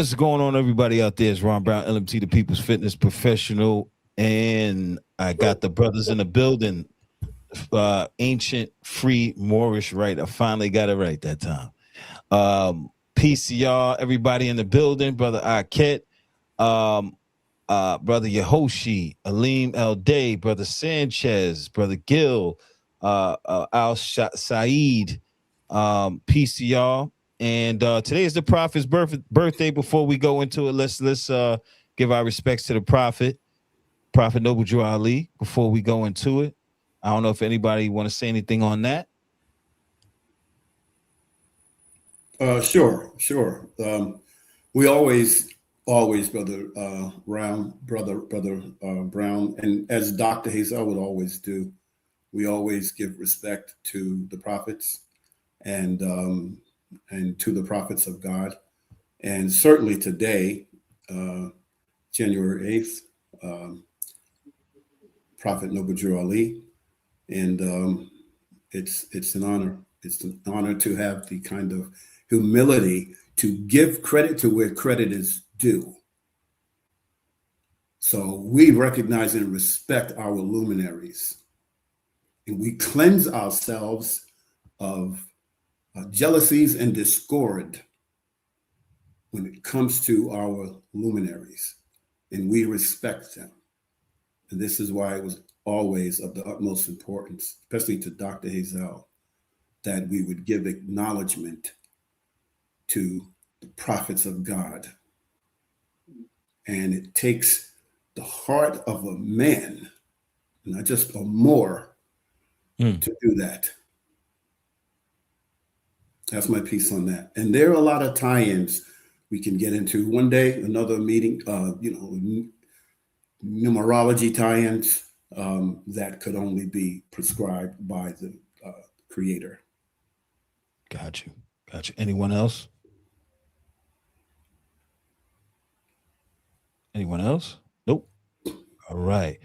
What's going on, everybody out there? It's Ron Brown, LMT, the People's Fitness Professional, and I got the brothers in the building. Ancient Free Moorish Rite. I finally got it right that time. PCR, everybody in the building, brother Aket, brother Yehoshi, Aleem El Day, brother Sanchez, brother Gil, Al Saeed, PCR. And today is the prophet's birthday. Before we go into it, let's give our respects to the prophet Noble Drew Ali. Before we go into it, I don't know if anybody want to say anything on that. Sure. We always, brother Brown, Brown, and as Dr. Hazel would always do, we always give respect to the prophets and to the prophets of God. And certainly today, January 8th, Prophet Noble Drew Ali. And it's an honor. It's an honor to have the kind of humility to give credit to where credit is due. So we recognize and respect our luminaries. And we cleanse ourselves of jealousies and discord when it comes to our luminaries, and we respect them. And this is why it was always of the utmost importance, especially to Dr. Hazel, that we would give acknowledgement to the prophets of God. And it takes the heart of a man, not just a Moor, to do that. That's my piece on that. And there are a lot of tie-ins we can get into one day, another meeting, numerology tie-ins that could only be prescribed by the creator. Got you. Anyone else? Nope. All right.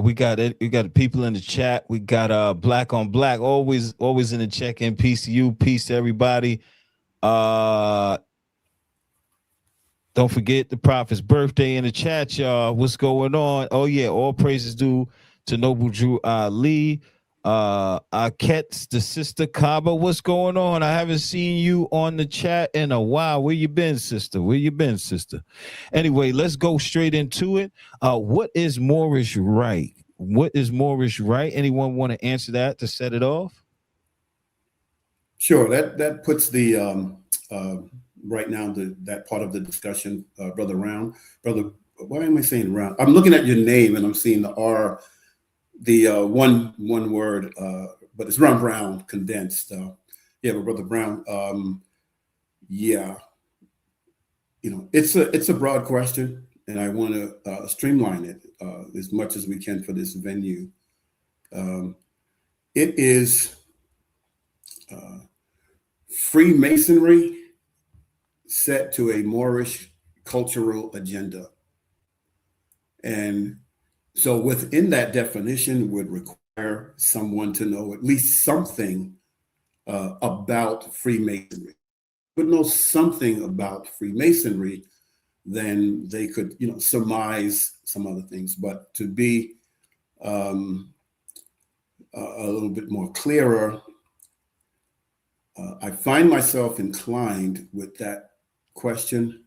We got it. We got people in the chat. We got Black on Black, always in the check-in. Peace to you, peace to everybody. Don't forget the prophet's birthday in the chat, y'all. What's going on? Oh yeah, all praises due to Noble Drew Ali. Aket's the sister Kaba. What's going on? I haven't seen you on the chat in a while. Where you been, sister? Anyway, let's go straight into it. What is Moorish Rite? Anyone want to answer that to set it off? Sure. That puts the right now that part of the discussion, Brother Round. Brother, why am I saying Round? I'm looking at your name and I'm seeing the R. The one word, but it's Ron Brown condensed. But Brother Brown, it's a broad question, and I want to streamline it as much as we can for this venue. It is Freemasonry set to a Moorish cultural agenda, and so within that definition would require someone to know at least something about Freemasonry. Would know something about Freemasonry, then they could, surmise some other things. But to be a little bit more clearer, I find myself inclined with that question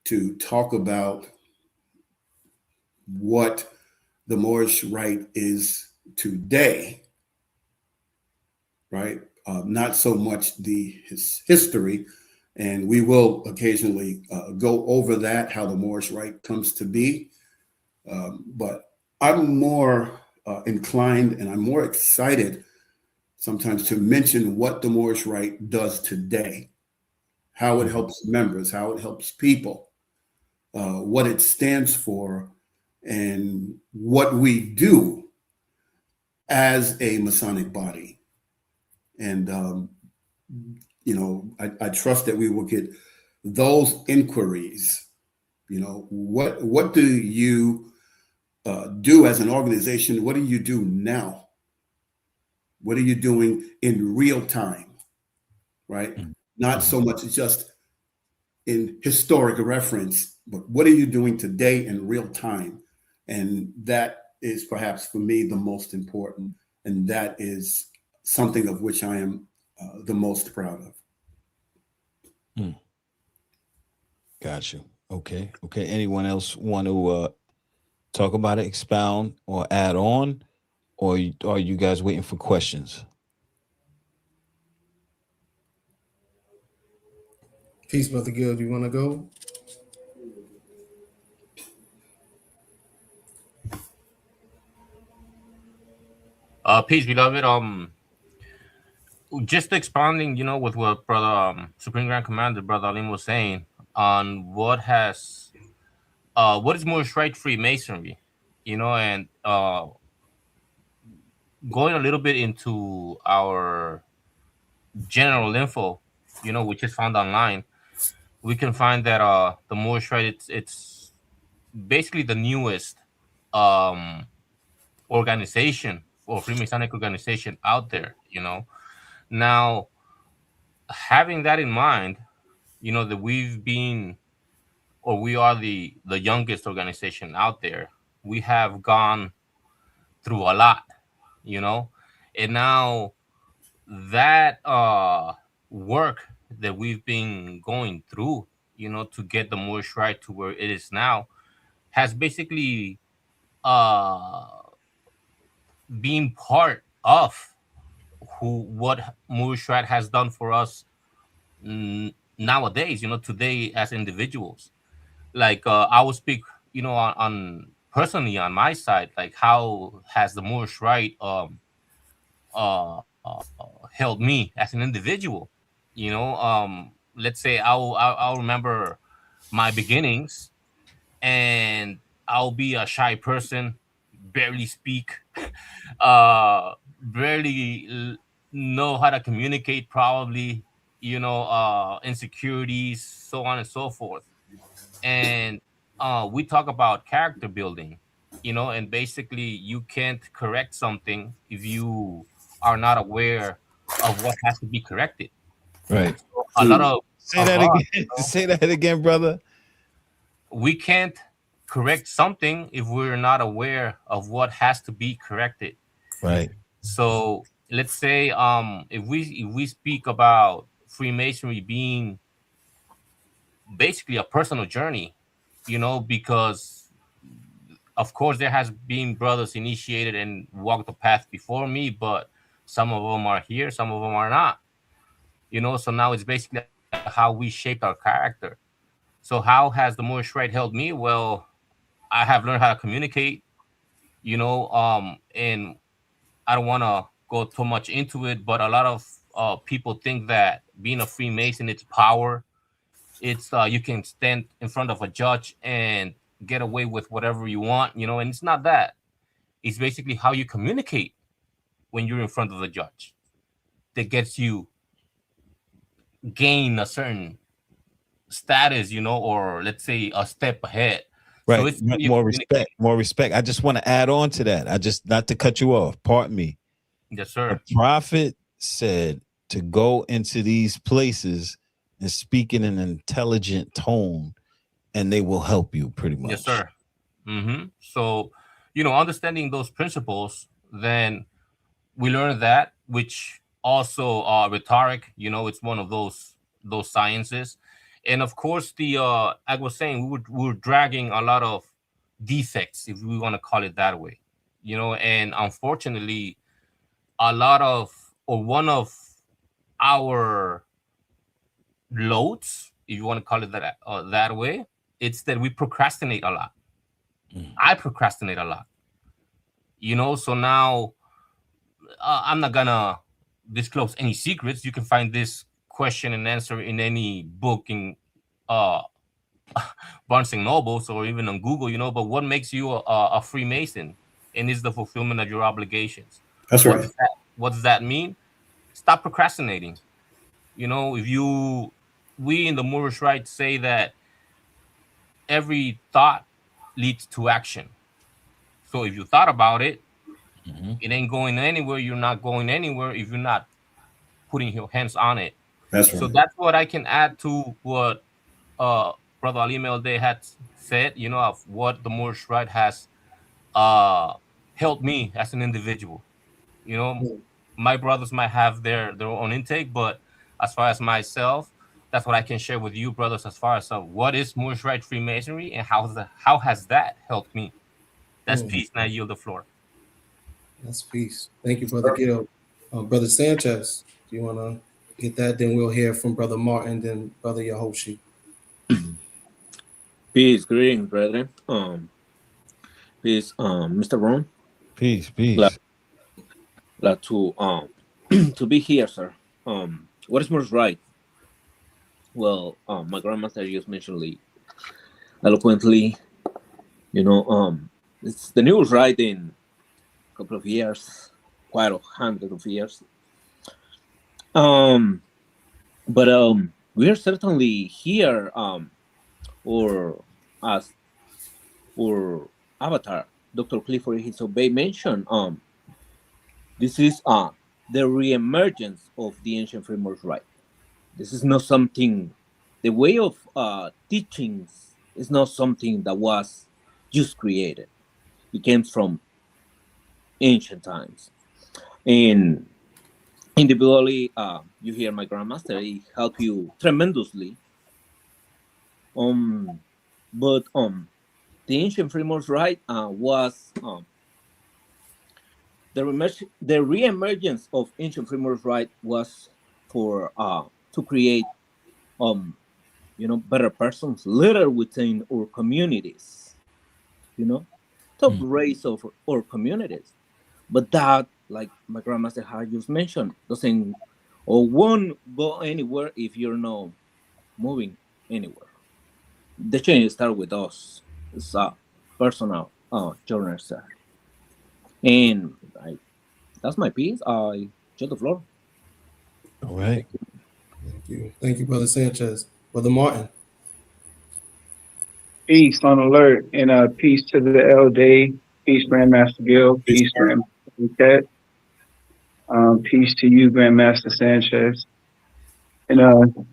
to talk about what the Moorish Rite is today, right? Not so much his history, and we will occasionally go over that, how the Moorish Rite comes to be. But I'm more inclined and I'm more excited sometimes to mention what the Moorish Rite does today, how it helps members, how it helps people, what it stands for, and what we do as a Masonic body. And, I trust that we will get those inquiries. What do you do as an organization? What do you do now? What are you doing in real time, right? Not so much just in historic reference, but what are you doing today in real time? And that is perhaps for me the most important, and that is something of which I am the most proud of. Hmm. Got you. Okay. Okay. Anyone else want to talk about it, expound, or add on, or are you guys waiting for questions? Peace, Brother Gill. You want to go? Peace, beloved. Just expounding, with what Brother Supreme Grand Commander Brother Alim was saying on what is Moorish Rite Freemasonry, and going a little bit into our general info, which is found online, we can find that the Moorish Rite it's basically the newest um organization or Freemasonic organization out there. Now, having that in mind, that we are the youngest organization out there. We have gone through a lot, you know, and now that work that we've been going through, to get the Moorish Rite to where it is now, has basically uh been part of what Moorish Rite has done for us nowadays, today as individuals. Like I will speak, on personally on my side, like how has the Moorish Rite held me as an individual. Let's say I'll remember my beginnings, and I'll be a shy person, barely speak, barely know how to communicate, probably, insecurities, so on and so forth. And we talk about character building, and basically you can't correct something if you are not aware of what has to be corrected. Right. So a lot Say of that us, again. Say that again, brother. we can't correct something if we're not aware of what has to be corrected. Right. So let's say if we speak about Freemasonry being basically a personal journey, because of course there has been brothers initiated and walked the path before me, but some of them are here, some of them are not. So now it's basically how we shaped our character. So how has the Moorish Rite helped me? Well, I have learned how to communicate, and I don't want to go too much into it, but a lot of people think that being a Freemason, it's power. It's you can stand in front of a judge and get away with whatever you want, and it's not that. It's basically how you communicate when you're in front of the judge that gets you gain a certain status, or let's say a step ahead. So Right. it's how you More communicate. respect. More respect. I just want to add on to that. I just not to cut you off. Pardon me. Yes, The sir. prophet said to go into these places and speak in an intelligent tone, and they will help you pretty Yes, much. sir. So, understanding those principles, then we learn that, which also rhetoric, it's one of those sciences. And of course, the I was saying we were dragging a lot of defects, if we want to call it that way, and unfortunately, a lot of or one of our loads, if you want to call it that way, it's that we procrastinate a lot. Mm. I procrastinate a lot, so now I'm not gonna disclose any secrets. You can find this question and answer in any book in uh Barnes and Nobles, or even on Google, but what makes you a Freemason? And is the fulfillment of your obligations. That's What right. does that mean? Stop procrastinating. If we in the Moorish Rite say that every thought leads to action. So if you thought about it, Mhm. it ain't going anywhere. You're not going anywhere if you're not putting your hands on it. That's So right. that's what I can add to what Brother Ariam Day had said, of what the Moorish Rite has uh, helped me as an individual. You know, Mm, my brothers might have their own intake, but as far as myself, that's what I can share with you, brothers. As far as what is Moorish Rite Freemasonry and how has that helped me? That's mm. peace, and I yield the floor. That's peace. Thank you, Brother Gill. Brother Sanchez, do you want to get that? Then we'll hear from Brother Martin, then Brother Yahoshi. Peace, greetings, brethren. Peace, Mr. Ron. Peace, Glad, peace. glad to to be here, sir. What is most right? Well, my grandmaster just mentioned eloquently. You know, it's the news right in a couple of years, quite 100 of years. But we are certainly here, or as or Avatar, Dr. Clifford Hisobey mentioned, this is the re-emergence of the ancient framework right. This is not something, the way of teachings is not something that was just created. It came from ancient times. And individually, you hear my grandmaster, he helped you tremendously. But the ancient framework right was the re-emergence of ancient framework right was for to create better persons later within our communities, you know, top Mm. race of our communities. But that, like my grandmaster had just mentioned, doesn't or won't go anywhere if you're not moving anywhere. The change starts with us. It's a personal journey, sir. And that's my piece. I shut the floor. All right. Thank you. Thank you, Brother Sanchez. Brother Martin. Peace on alert and peace to the LD, peace Grandmaster Gill, Peace, peace sir. Grandmaster Cat, peace to you Grandmaster Sanchez, and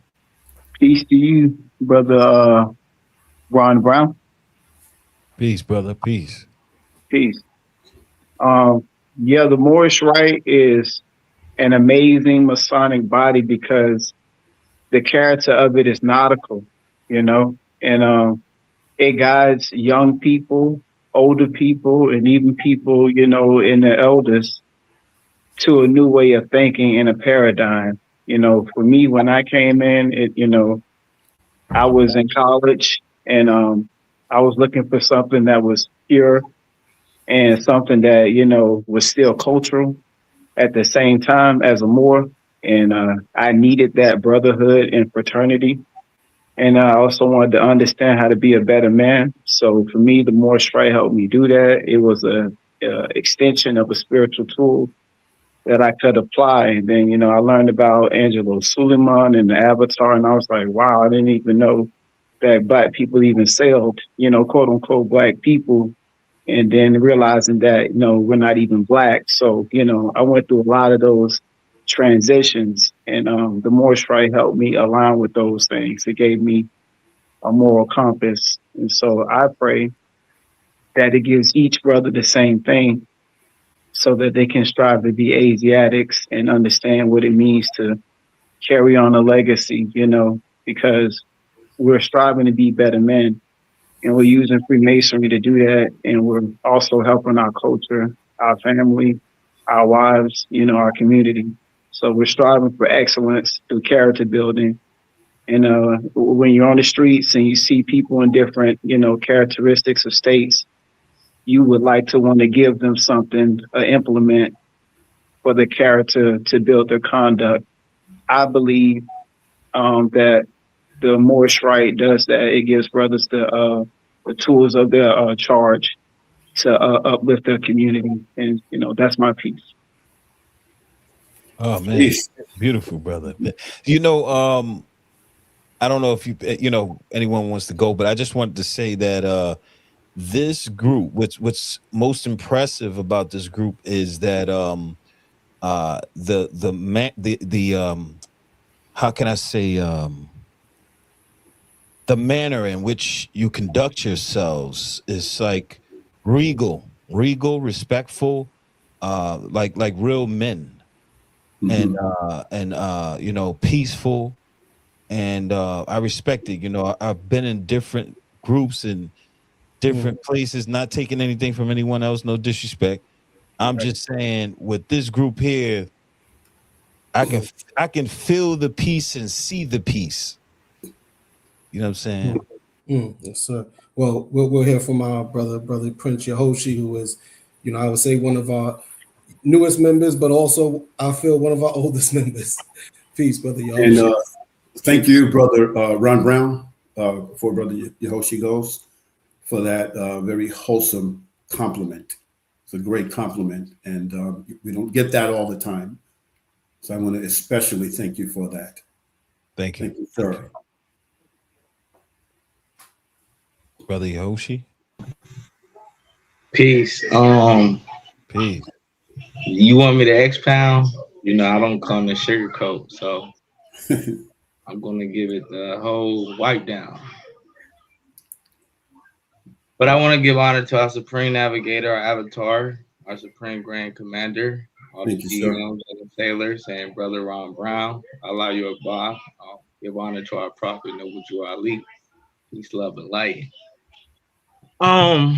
peace to you Brother Ron Brown. Peace, brother. Peace. Peace. Um, yeah, the Moorish Rite is an amazing Masonic body because the character of it is nautical, and it guides young people, older people, and even people, in the elders to a new way of thinking and a paradigm. For me, when I came in, I was in college and I was looking for something that was pure and something that, was still cultural at the same time as a Moor. And I needed that brotherhood and fraternity. And I also wanted to understand how to be a better man. So for me, the Moorish Rite helped me do that. It was a extension of a spiritual tool that I could apply. And then, I learned about Angelo Suleiman and the Avatar, and I was like, wow, I didn't even know that Black people even sailed, quote unquote Black people. And then realizing that, we're not even Black. So, I went through a lot of those transitions, and the Moorish Rite helped me align with those things. It gave me a moral compass. And so I pray that it gives each brother the same thing so that they can strive to be Asiatics and understand what it means to carry on a legacy, because we're striving to be better men and we're using Freemasonry to do that. And we're also helping our culture, our family, our wives, our community. So we're striving for excellence through character building. And when you're on the streets and you see people in different, characteristics of states, you would like to want to give them something, implement for the character to build their conduct. I believe that the Moorish Rite does that. It gives brothers the tools of their charge to uplift their community. And, that's my piece. Oh man, Peace. beautiful, brother. You know, I don't know if anyone wants to go, but I just wanted to say that this group, what's most impressive about this group is that the how can I say the manner in which you conduct yourselves is like regal, respectful, like real men, Mhm. and you know, peaceful, and I respect it. You know, I've been in different groups and different places, not taking anything from anyone else, no disrespect. I'm Right. just saying with this group here, I can I can feel the peace and see the peace. You know what I'm saying? Yes, sir. Well, we'll hear from our brother Prince Yehoshi, who is, I would say one of our newest members, but also I feel one of our oldest members. Peace, brother And Yehoshi. thank you, brother Ron Brown, for brother Yehoshi goes for that very wholesome compliment. It's a great compliment, and we don't get that all the time. So I want to especially thank you for that. Thank you. Thank you, sir. Brother Yoshi. Peace. Peace. You want me to expound? I don't come to sugarcoat, so I'm gonna give it the whole wipe down. But I want to give honor to our Supreme Navigator, our Avatar, our Supreme Grand Commander, all the Thank you, sir. GMs and the sailors, and Brother Ron Brown. Allah you Akbar. Give honor to our Prophet, Nobuju Ali. Peace, love, and light. Um,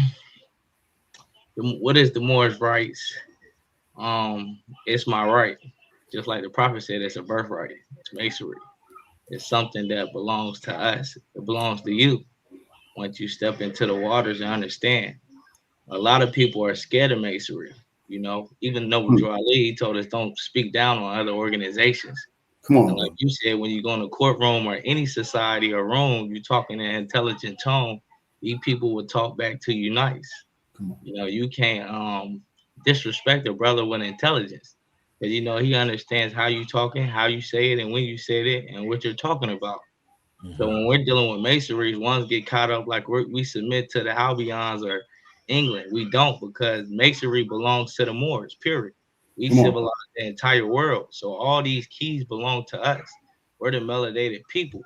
what is the Moorish rights? It's my right. Just like the Prophet said, it's a birthright. It's masonry. It's something that belongs to us. It belongs to you. Once you step into the waters and understand, a lot of people are scared of masonry. Even though Joe Ali told us don't speak down on other organizations. Come on, And like bro. you said, when you go in a courtroom or any society or room, you talk in an intelligent tone. These people will talk back to you nice. Come on. You can't disrespect a brother with intelligence. Because he understands how you talking, how you say it, and when you say it, and what you're talking about. So when we're dealing with masonries, ones get caught up like we submit to the Albions or England. We don't, because masonry belongs to the Moors, period. We Come on. civilize the entire world. So all these keys belong to us. We're the melanated people.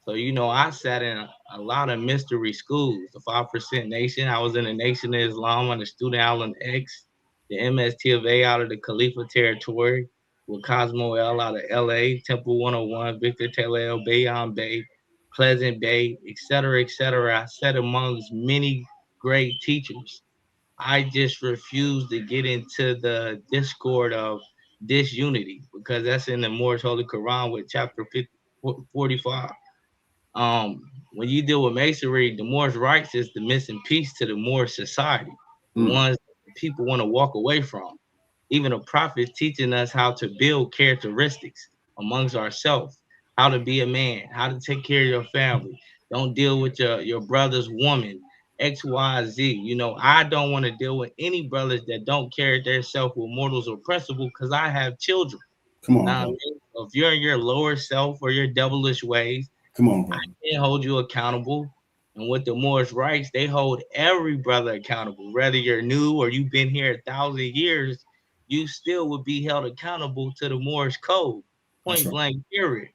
So, I sat in a lot of mystery schools, the 5% Nation. I was in the Nation of Islam on the Student Island X, the MST of A out of the Khalifa territory, with Cosmo L out of LA, Temple 101, Victor Taylor, Bayon Bay, Pleasant Bay, etc., etc. I sat amongst many great teachers. I just refuse to get into the discord of disunity, because that's in the Moorish Holy Quran with chapter 45. When you deal with masonry, the Moorish rights is the missing piece to the Moorish society, the Mm. ones that people want to walk away from. Even a prophet teaching us how to build characteristics amongst ourselves, how to be a man, how to take care of your family. Don't deal with your brother's woman, X, Y, Z. I don't want to deal with any brothers that don't carry themselves with morals or principle, because I have children. Come on, Now, bro. if you're in your lower self or your devilish ways, Come on, I bro. can't hold you accountable. And with the Moorish rights, they hold every brother accountable. Whether you're new or you've been here 1,000 years, you still would be held accountable to the Moorish code, That's point right. blank, period.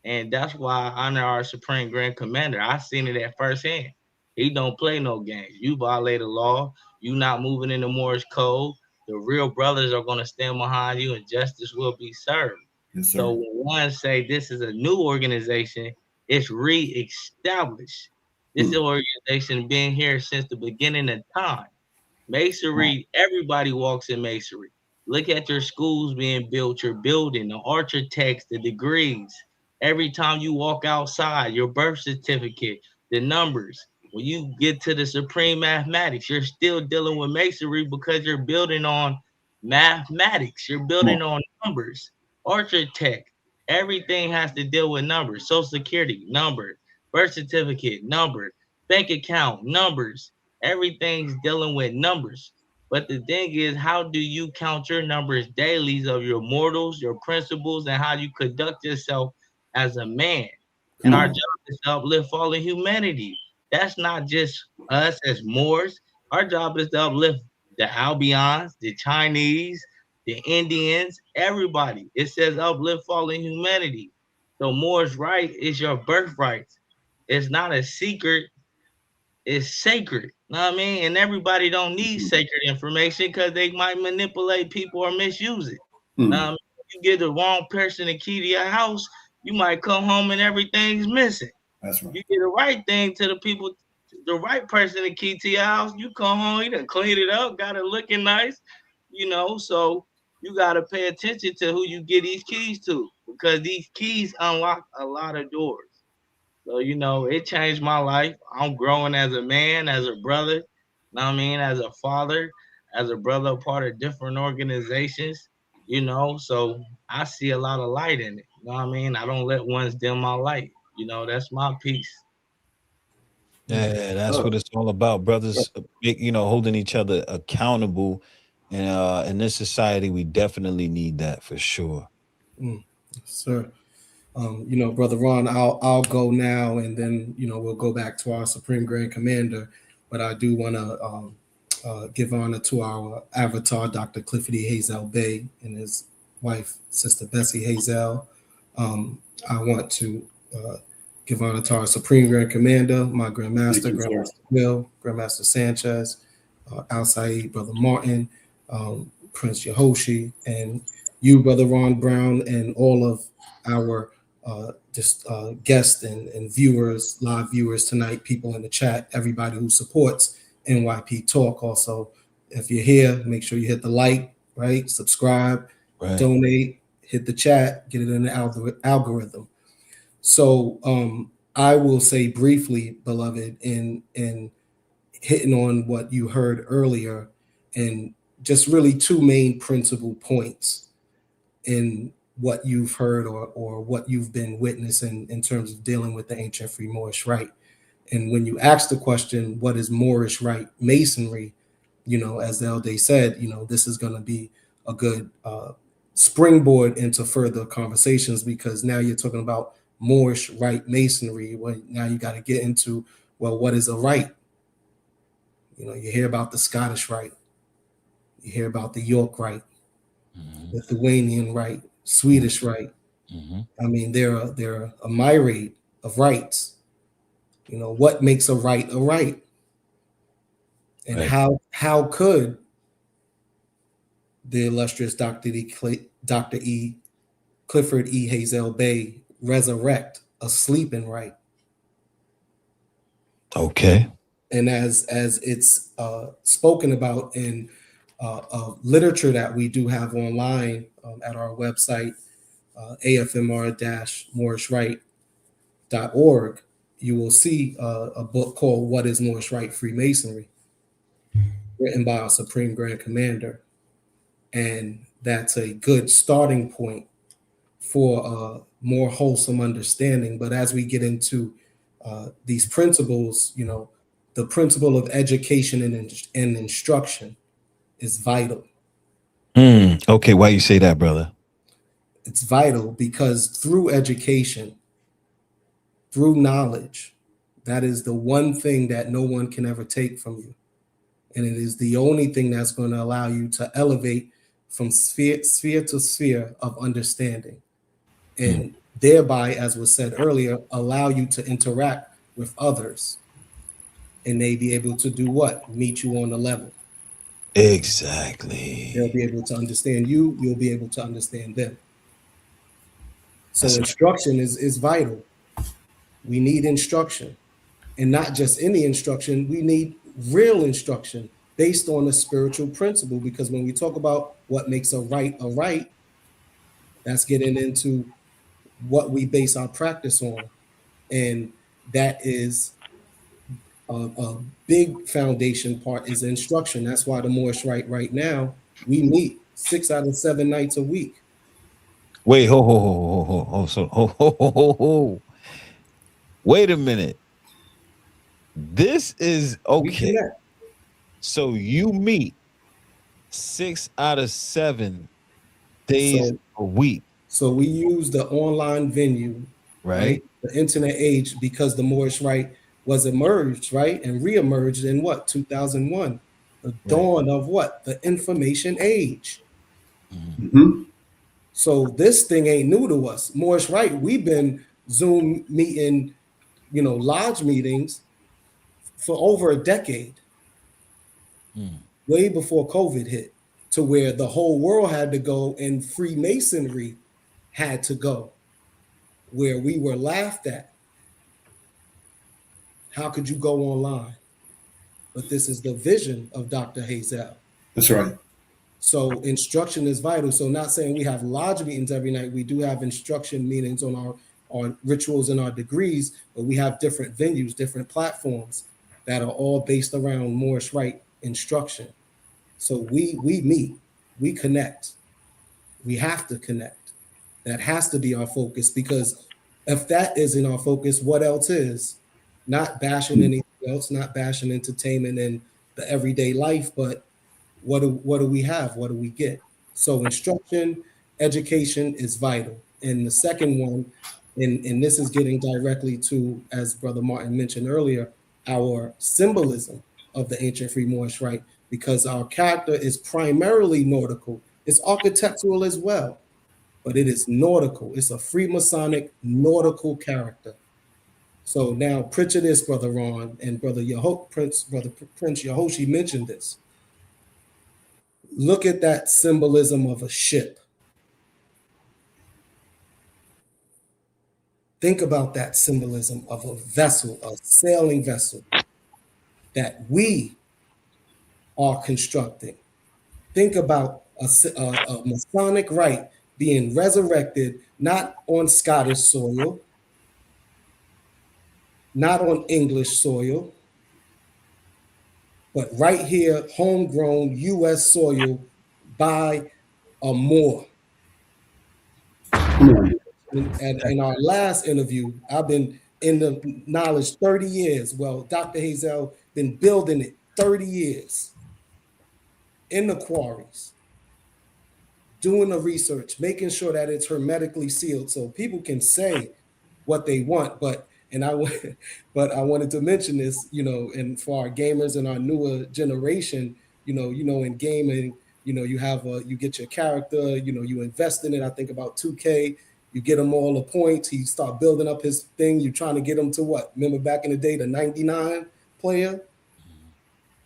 And that's why I honor our Supreme Grand Commander. I seen it at first hand. He don't play no games. You violate the law, you not moving in the Moorish code, the real brothers are going to stand behind you and justice will be served. Yes, So sir. when one say this is a new organization, it's re-established. This Mm. organization been here since the beginning of time. Come on. Masonry, everybody walks in masonry. Look at your schools being built, your building, the architects, the degrees. Every time you walk outside, your birth certificate, the numbers. When you get to the supreme mathematics, you're still dealing with masonry, because you're building on mathematics. You're Come on. building on numbers. Architect, everything has to deal with numbers. Social security, number. Birth certificate, number. Bank account, numbers. Everything's dealing with numbers. But the thing is, how do you count your numbers dailies of your mortals, your principles, and how you conduct yourself as a man? Come And our on. job is to uplift all of humanity. That's not just us as Moors. Our job is to uplift the Albions, the Chinese, the Indians, everybody. It says uplift all of humanity. So Moors right is your birthright. it's not a secret, it's sacred. Know what I mean? And everybody don't need sacred information because they might manipulate people or misuse it. Mm. You give the wrong person the key to your house, you might come home and everything's missing. That's right. You get the right thing to the people, the right person the key to your house, you come home, you done clean it up, got it looking nice, so you got to pay attention to who you get these keys to because these keys unlock a lot of doors. So, it changed my life. I'm growing as a man, as a brother, know what I mean, as a father, as a brother, part of different organizations, so I see a lot of light in it. You know what I mean? I don't let ones dim my light. That's my piece. Yeah, that's what it's all about, brothers. Holding each other accountable, and in this society, we definitely need that for sure. Sir. Brother Ron, I'll go now, and then we'll go back to our Supreme Grand Commander. But I do want to give honor to our avatar, Dr. Clifford E. Hazel Bay, and his wife, Sister Bessie Hazel. I want to give honor to our Supreme Grand Commander, my Grandmaster, Grandmaster Will, Grandmaster Sanchez, Al Said, Brother Martin, Prince Yehoshi, and you, Brother Ron Brown, and all of our guests and viewers, live viewers tonight, people in the chat, everybody who supports NYP Talk. Also, if you're here, make sure you hit the like, right? Subscribe, donate, hit the chat, get it in the algorithm. So I will say briefly, beloved, in hitting on what you heard earlier, and just really two main principal points in what you've heard or what you've been witnessing in terms of dealing with the ancient free Moorish Rite. And when you ask the question, what is Moorish Rite Masonry? As Elde said, this is going to be a good springboard into further conversations, because now you're talking about Moorish Rite Masonry. Well, now you got to get into, well, what is a rite? You hear about the Scottish Rite, you hear about the York Rite, Lithuanian Rite, Swedish Rite. I mean, there are a myriad of rites. What makes a rite a rite? And how could the illustrious Dr. E. Clifford E. Hazel Bay resurrect a sleeping rite? Okay. And as it's spoken about in literature that we do have online at our website, afmr-moorishrite.org, you will see a book called What is Moorish Rite Freemasonry, written by our Supreme Grand Commander. And that's a good starting point for a more wholesome understanding. But as we get into these principles, the principle of education and instruction is vital. Okay, why you say that, brother? It's vital because through education, through knowledge, that is the one thing that no one can ever take from you. And it is the only thing that's going to allow you to elevate from sphere to sphere of understanding. And thereby, as was said earlier, allow you to interact with others. And they be able to do what? Meet you on the level. Exactly. They'll be able to understand you. You'll be able to understand them. So instruction is vital. We need instruction. And not just any instruction. We need real instruction based on a spiritual principle. Because when we talk about what makes a rite, that's getting into what we base our practice on. And that is a big foundation part is instruction. That's why the Moorish Rite right now, we meet 6 out of 7 nights a week. Wait, wait a minute. This is okay. So you meet 6 out of 7 days a week. So we use the online venue, right? The internet age, because the Moorish Rite was emerged, right? And reemerged in what? 2001. The dawn of what? The information age. So this thing ain't new to us. Moorish Rite, we've been Zoom meeting lodge meetings for over a decade, way before COVID hit, to where the whole world had to go and Freemasonry had to go, where we were laughed at. How could you go online? But this is the vision of Dr. Hazel. That's right. So instruction is vital. So not saying we have lodge meetings every night. We do have instruction meetings on our rituals and our degrees, but we have different venues, different platforms that are all based around Moorish Rite instruction. So we meet, we connect. We have to connect. That has to be our focus, because if that isn't our focus, what else is? Not bashing anything else, not bashing entertainment and the everyday life, but what do we have? What do we get? So instruction, education is vital. And the second one, and this is getting directly to, as Brother Martin mentioned earlier, our symbolism of the ancient Free Moorish Rite, because our character is primarily nautical. It's architectural as well, but it is nautical. It's a Freemasonic nautical character. So now, picture this, Brother Ron and Brother Prince Yehoshi mentioned this. Look at that symbolism of a ship. Think about that symbolism of a vessel, a sailing vessel that we are constructing. Think about a Masonic rite being resurrected, not on Scottish soil, not on English soil, but right here, homegrown U.S. soil by a Moor. In our last interview, I've been in the knowledge 30 years. Well, Dr. Hazel been building it 30 years in the quarries, doing the research, making sure that it's hermetically sealed so people can say what they want. But I wanted to mention this, and for our gamers and our newer generation, in gaming, you have you get your character, you invest in it. I think about 2K. You get him all the points. He start building up his thing. You're trying to get him to what? Remember back in the day, the 99 player?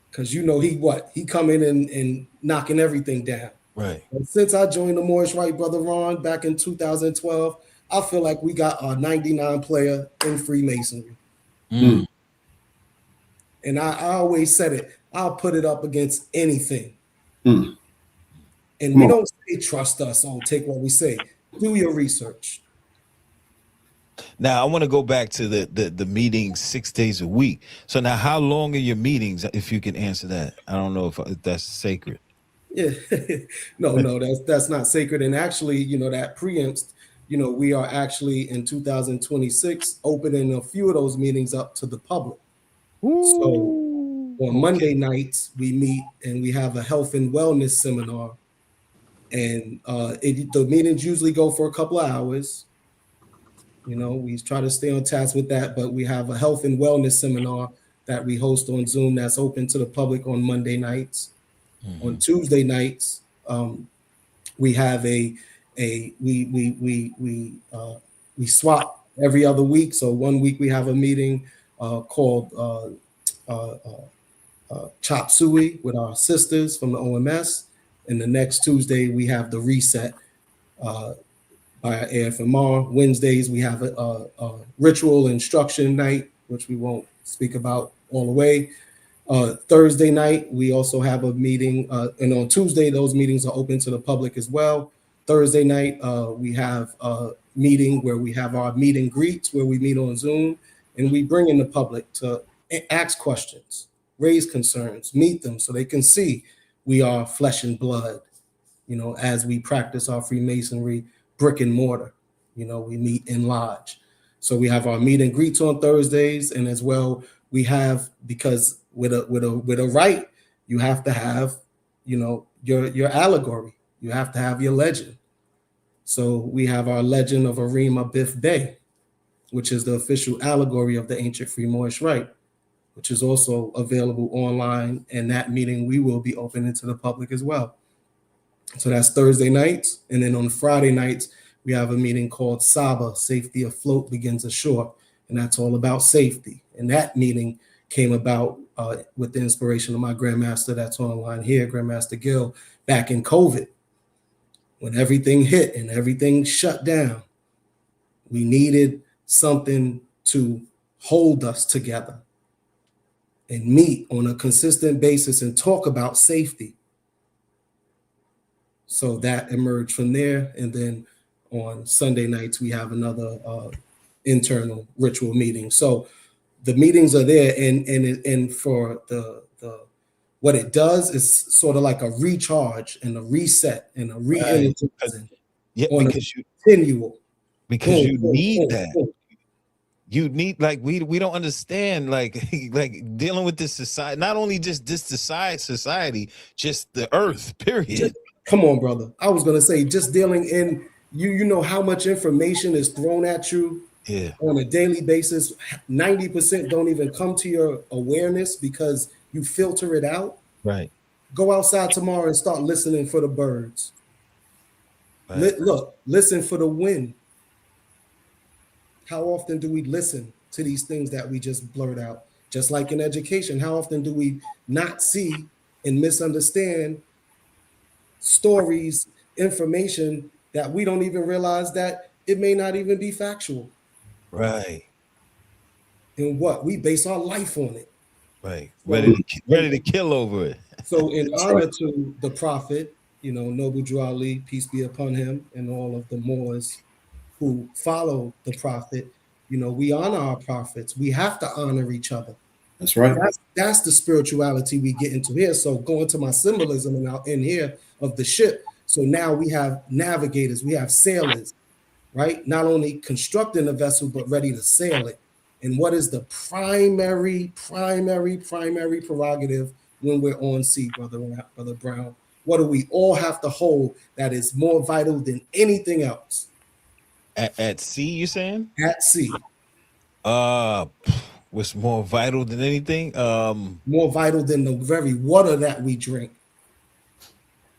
Because he come in and knocking everything down. Right. And since I joined the Moorish Rite, Brother Ron, back in 2012, I feel like we got our 99 player in Freemasonry. And I always said it. I'll put it up against anything. And we don't say trust us or take what we say. Do your research. Now I want to go back to the meetings 6 days a week. So now, how long are your meetings? If you can answer that, I don't know if that's sacred. Yeah, no, that's not sacred. And actually, that preempts. We are actually in 2026 opening a few of those meetings up to the public. Ooh, so on Monday nights we meet and we have a health and wellness seminar. And the meetings usually go for a couple of hours. We try to stay on task with that, but we have a health and wellness seminar that we host on Zoom that's open to the public on Monday nights. On Tuesday nights, we have we swap every other week. So 1 week we have a meeting called Chop Suey with our sisters from the OMS. And the next Tuesday, we have the reset by our AFMR. Wednesdays, we have a ritual instruction night, which we won't speak about all the way. Thursday night, we also have a meeting. And on Tuesday, those meetings are open to the public as well. Thursday night, we have a meeting where we have our meet and greets, where we meet on Zoom. And we bring in the public to ask questions, raise concerns, meet them so they can see we are flesh and blood, as we practice our Freemasonry brick and mortar, we meet in lodge. So we have our meet and greets on Thursdays. And as well, we have, because with a rite, you have to have, your allegory. You have to have your legend. So we have our legend of Ariam, Abith Bay, which is the official allegory of the ancient Free Moorish Rite, which is also available online. And that meeting we will be opening to the public as well. So that's Thursday nights. And then on Friday nights, we have a meeting called Saba, Safety Afloat Begins Ashore. and that's all about safety. And that meeting came about with the inspiration of my Grandmaster that's online here, Grandmaster Gill, back in COVID. When everything hit and everything shut down, we needed something to hold us together and meet on a consistent basis and talk about safety. So that emerged from there. And then on Sunday nights, we have another internal ritual meeting. So the meetings are there, and for the what it does is sort of like a recharge and a reset and a re-energizing on a continual. Because you need that. You need, like, we don't understand, like dealing with this society, not only just this society, just the earth, period. Come on, brother. I was gonna say, just dealing in you know how much information is thrown at you on a daily basis. 90% don't even come to your awareness because you filter it out. Right. Go outside tomorrow and start listening for the birds. Right. Look, listen for the wind. How often do we listen to these things that we just blurt out? Just like in education, how often do we not see and misunderstand stories, information that we don't even realize that it may not even be factual? Right. And what? We base our life on it. Right. Ready to kill over it. So in honor to the prophet, you know, Noble Drew Ali, peace be upon him, and all of the Moors who follow the prophet, you know, we honor our prophets. We have to honor each other. That's right. That's the spirituality we get into here. So going to my symbolism in here of the ship. So now we have navigators, we have sailors, right? Not only constructing the vessel, but ready to sail it. And what is the primary prerogative when we're on sea, Brother Brown? What do we all have to hold that is more vital than anything else? At sea, you saying? At sea. What's more vital than anything? More vital than the very water that we drink.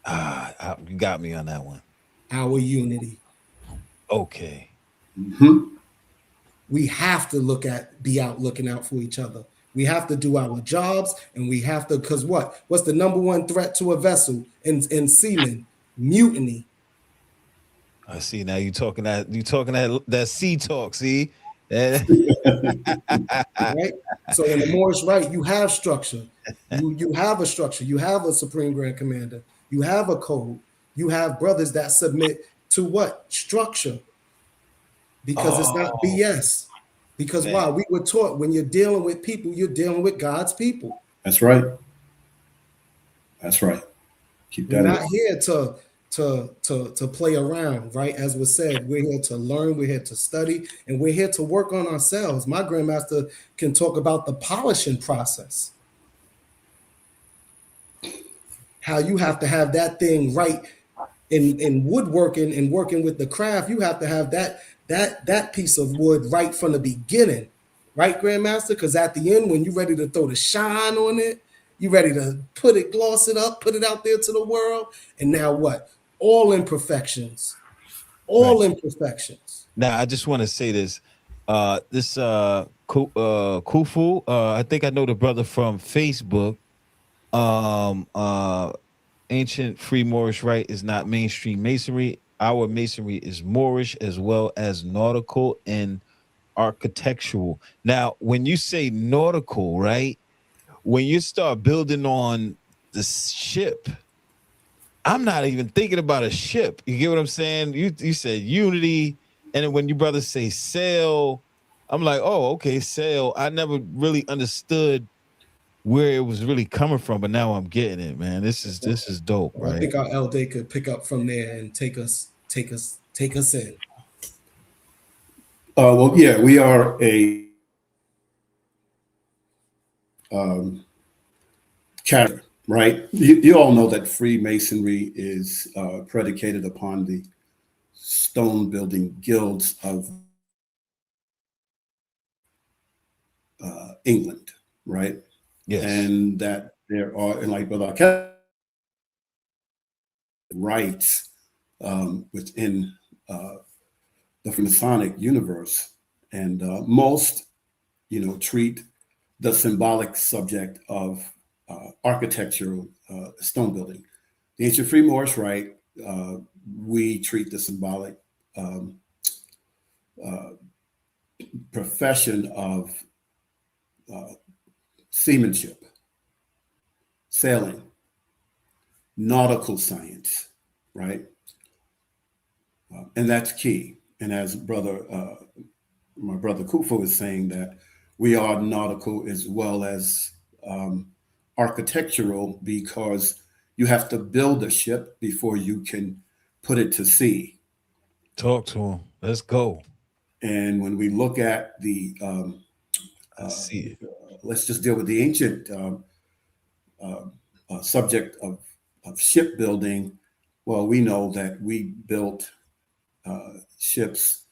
You got me on that one. Our unity. Okay. Mm-hmm. We have to be out looking out for each other. We have to do our jobs, and we have to, because what's the number one threat to a vessel in seamen? Mutiny. I see. Now you talking that sea talk. See, right? So in the Moorish Rite, you have structure. You have a structure. You have a supreme grand commander. You have a code. You have brothers that submit to what? Structure. Because it's not BS. Because why? We were taught when you're dealing with people, you're dealing with God's people. That's right. That's right. Keep that. We're not here to play around, right? As was said, we're here to learn, we're here to study, and we're here to work on ourselves. My Grandmaster can talk about the polishing process. How you have to have that thing right in woodworking and working with the craft. You have to have that piece of wood right from the beginning, right, Grandmaster? Because at the end, when you're ready to throw the shine on it, you're ready to gloss it up, put it out there to the world. And now what? All imperfections. Imperfections. Now, I just want to say this. Kufu, I think I know the brother from Facebook. Ancient Free Moorish Rite is not mainstream masonry. Our masonry is Moorish as well as nautical and architectural. Now, when you say nautical, right? When you start building on the ship, I'm not even thinking about a ship. You get what I'm saying? You said unity, and then when you brothers say sail, I'm like, oh, okay, sail. I never really understood where it was really coming from, but now I'm getting it, man. This is dope, right? I think our LD could pick up from there and take us in. Well, yeah, we are a category, right? You all know that Freemasonry is predicated upon the stone building guilds of England, right? Yes. And that there are, and like Brother rites within the Freemasonic universe, And most, treat the symbolic subject of architectural stone building. The ancient free Moorish Rite, we treat the symbolic profession of seamanship, sailing, nautical science, right? And that's key. And as my brother Kufa was saying, that we are nautical as well as architectural, because you have to build a ship before you can put it to sea. Talk to him. Let's go. And when we look at the, I see it. let's just deal with the ancient subject of shipbuilding. Well, we know that we built ships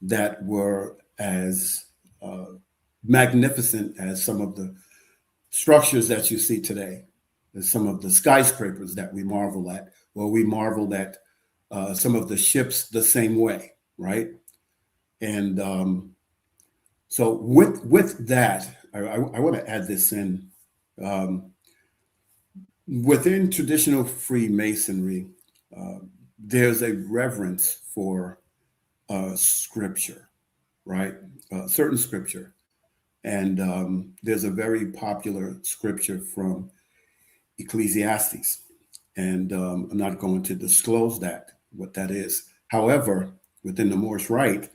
that were as magnificent as some of the structures that you see today, as some of the skyscrapers that we marvel at, or we marveled at some of the ships the same way, right? And so with that, I want to add this in. Within traditional Freemasonry, there's a reverence for scripture, right? Certain scripture. And there's a very popular scripture from Ecclesiastes. And I'm not going to disclose what that is. However, within the Moorish Rite,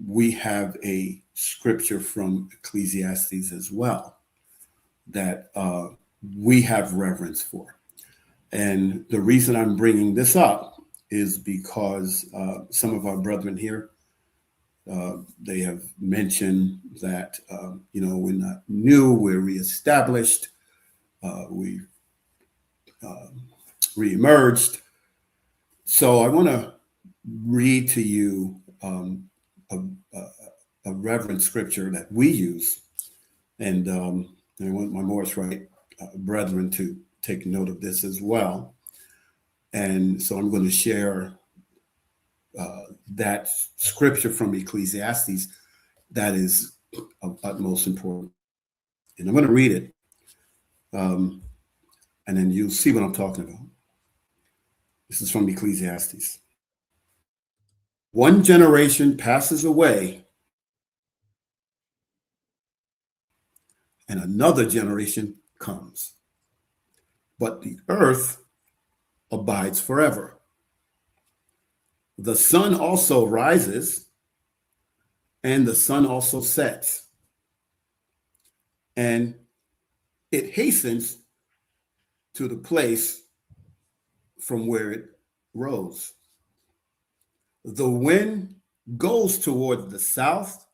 we have a scripture from Ecclesiastes as well that we have reverence for. And the reason I'm bringing this up is because some of our brethren here, they have mentioned that, we're not new, we're reestablished, we reemerged. So I want to read to you a reverent scripture that we use. And I want my Moorish Rite brethren to take note of this as well. And so I'm going to share that scripture from Ecclesiastes that is of utmost importance. And I'm going to read it. And then you'll see what I'm talking about. This is from Ecclesiastes. One generation passes away, and another generation comes. But the earth abides forever. The sun also rises, and the sun also sets, and it hastens to the place from where it rose. The wind goes toward the south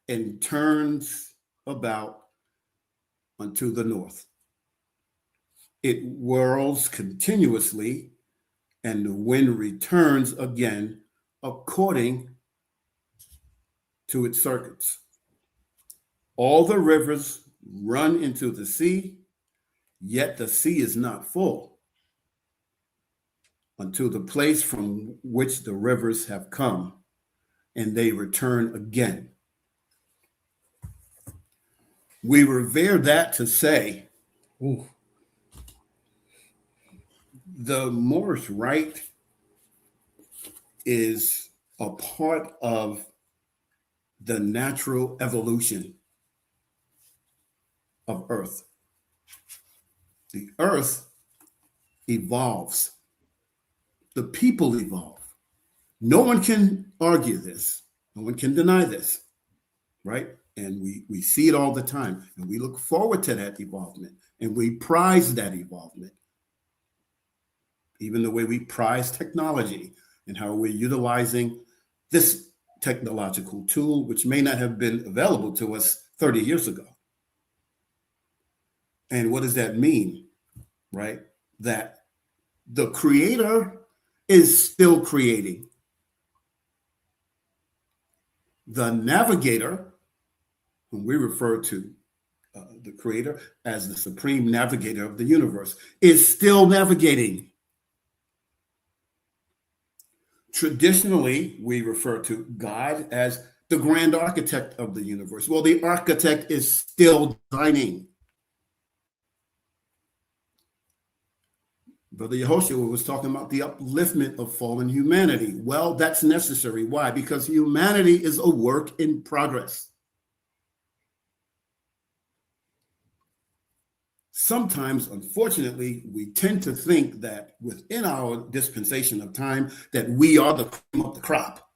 and turns about unto the north. It whirls continuously, and the wind returns again according to its circuits. All the rivers run into the sea, yet the sea is not full until the place from which the rivers have come, and they return again. We revere that to say, Ooh. The Moorish Rite is a part of the natural evolution of Earth. The Earth evolves. The people evolve. No one can argue this. No one can deny this, right? And we see it all the time. And we look forward to that evolvement. And we prize that evolvement. Even the way we prize technology and how we're utilizing this technological tool, which may not have been available to us 30 years ago. And what does that mean, right? That the creator is still creating. The navigator, whom we refer to the creator as the supreme navigator of the universe, is still navigating. Traditionally, we refer to God as the grand architect of the universe. Well, the architect is still designing. Brother Yehoshua was talking about the upliftment of fallen humanity. Well, that's necessary. Why? Because humanity is a work in progress. Sometimes, unfortunately, we tend to think that within our dispensation of time that we are the cream of the crop.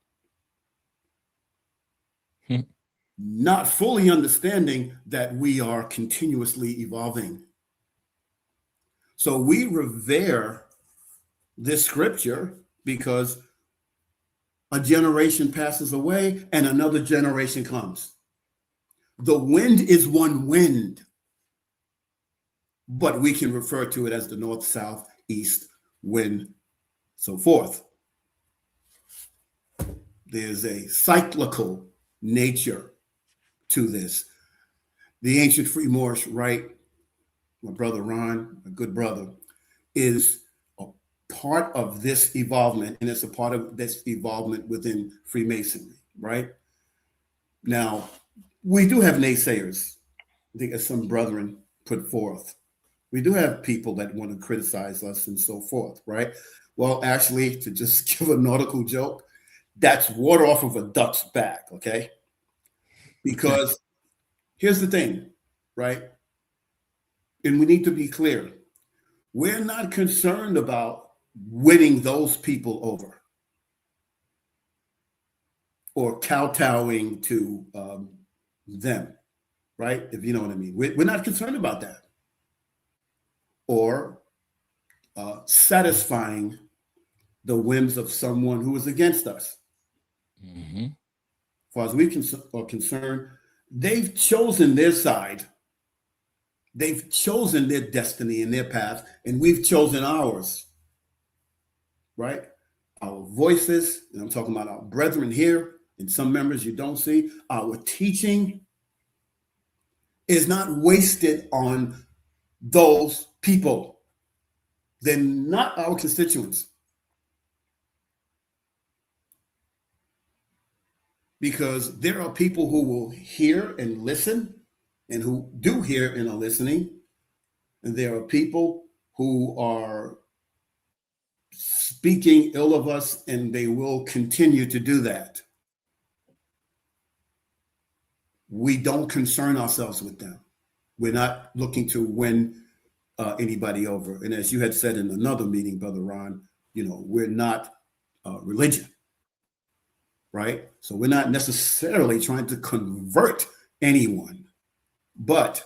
Not fully understanding that we are continuously evolving. So we revere this scripture because a generation passes away and another generation comes. The wind is one wind, but we can refer to it as the north, south, east wind, so forth. There's a cyclical nature to this. The ancient free Moorish Rite, my brother Ron, a good brother, is a part of this evolvement, and it's a part of this evolvement within Freemasonry, right? Now, we do have naysayers, I think, as some brethren put forth. We do have people that want to criticize us and so forth, right? Well, actually, to just give a nautical joke, that's water off of a duck's back, okay? Because here's the thing, right? And we need to be clear. We're not concerned about winning those people over or kowtowing to them, right? If you know what I mean. We're not concerned about that. Or satisfying the whims of someone who is against us. Mm-hmm. As far as we are concerned, they've chosen their side. They've chosen their destiny and their path, and we've chosen ours, right? Our voices, and I'm talking about our brethren here, and some members you don't see, our teaching is not wasted on those people. They're not our constituents. Because there are people who will hear and listen, and who do hear and are listening. And there are people who are speaking ill of us, and they will continue to do that. We don't concern ourselves with them. We're not looking to win anybody over. And as you had said in another meeting, Brother Ron, we're not religion, right? So we're not necessarily trying to convert anyone, but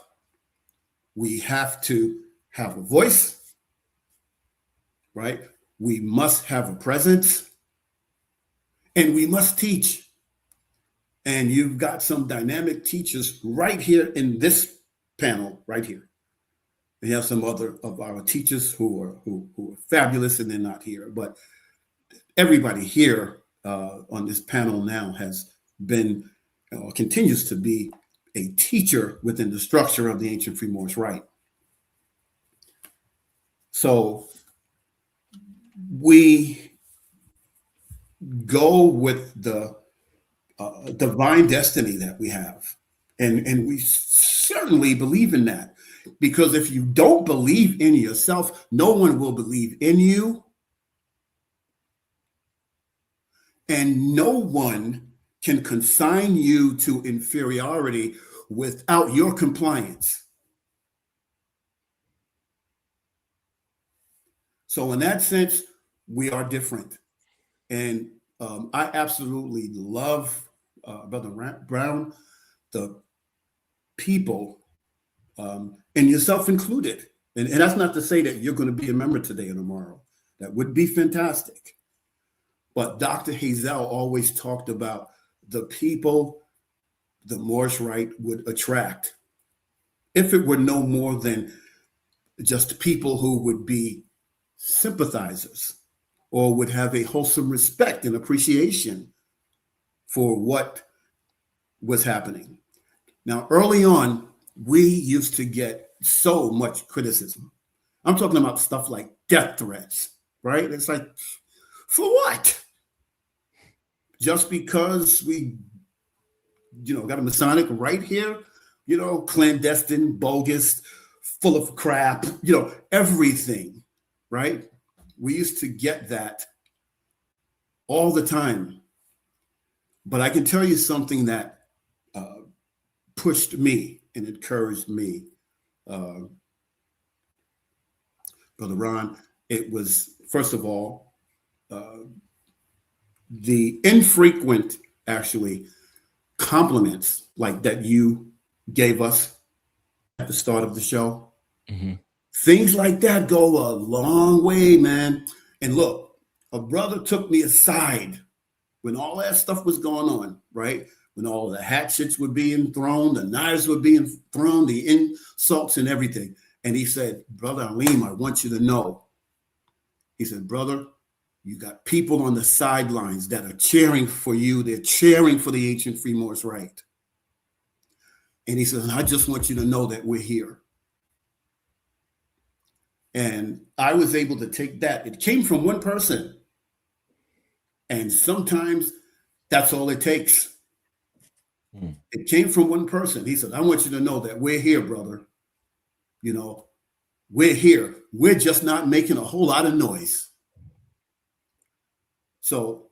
we have to have a voice, right? We must have a presence, and we must teach. And you've got some dynamic teachers right here in this panel, right here. We have some other of our teachers who are fabulous, and they're not here. But everybody here on this panel now has been, continues to be a teacher within the structure of the ancient free Moorish Rite. So we go with the divine destiny that we have. And we certainly believe in that, because if you don't believe in yourself, no one will believe in you. And no one can consign you to inferiority without your compliance. So in that sense, we are different. And I absolutely love Brother Brown, the people, and yourself included. And that's not to say that you're going to be a member today or tomorrow. That would be fantastic. But Dr. Hazel always talked about the people the Moorish Rite would attract. If it were no more than just people who would be sympathizers or would have a wholesome respect and appreciation for what was happening. Now, early on, we used to get so much criticism. I'm talking about stuff like death threats, right? It's like, for what? just because we, got a Masonic right here, clandestine, bogus, full of crap, everything, right? We used to get that all the time. But I can tell you something that pushed me and encouraged me, Brother Ron. It was, first of all, the infrequent, actually, compliments like that you gave us at the start of the show. Mm-hmm. Things like that go a long way, man. And look, a brother took me aside when all that stuff was going on, right? When all the hatchets were being thrown, the knives were being thrown, the insults and everything. And he said, Brother Aleem, I want you to know. He said, brother, you got people on the sidelines that are cheering for you. They're cheering for the ancient Moorish Rite. And he says, I just want you to know that we're here. And I was able to take that. It came from one person. And sometimes that's all it takes. It came from one person. He said, I want you to know that we're here, brother. We're here. We're just not making a whole lot of noise. So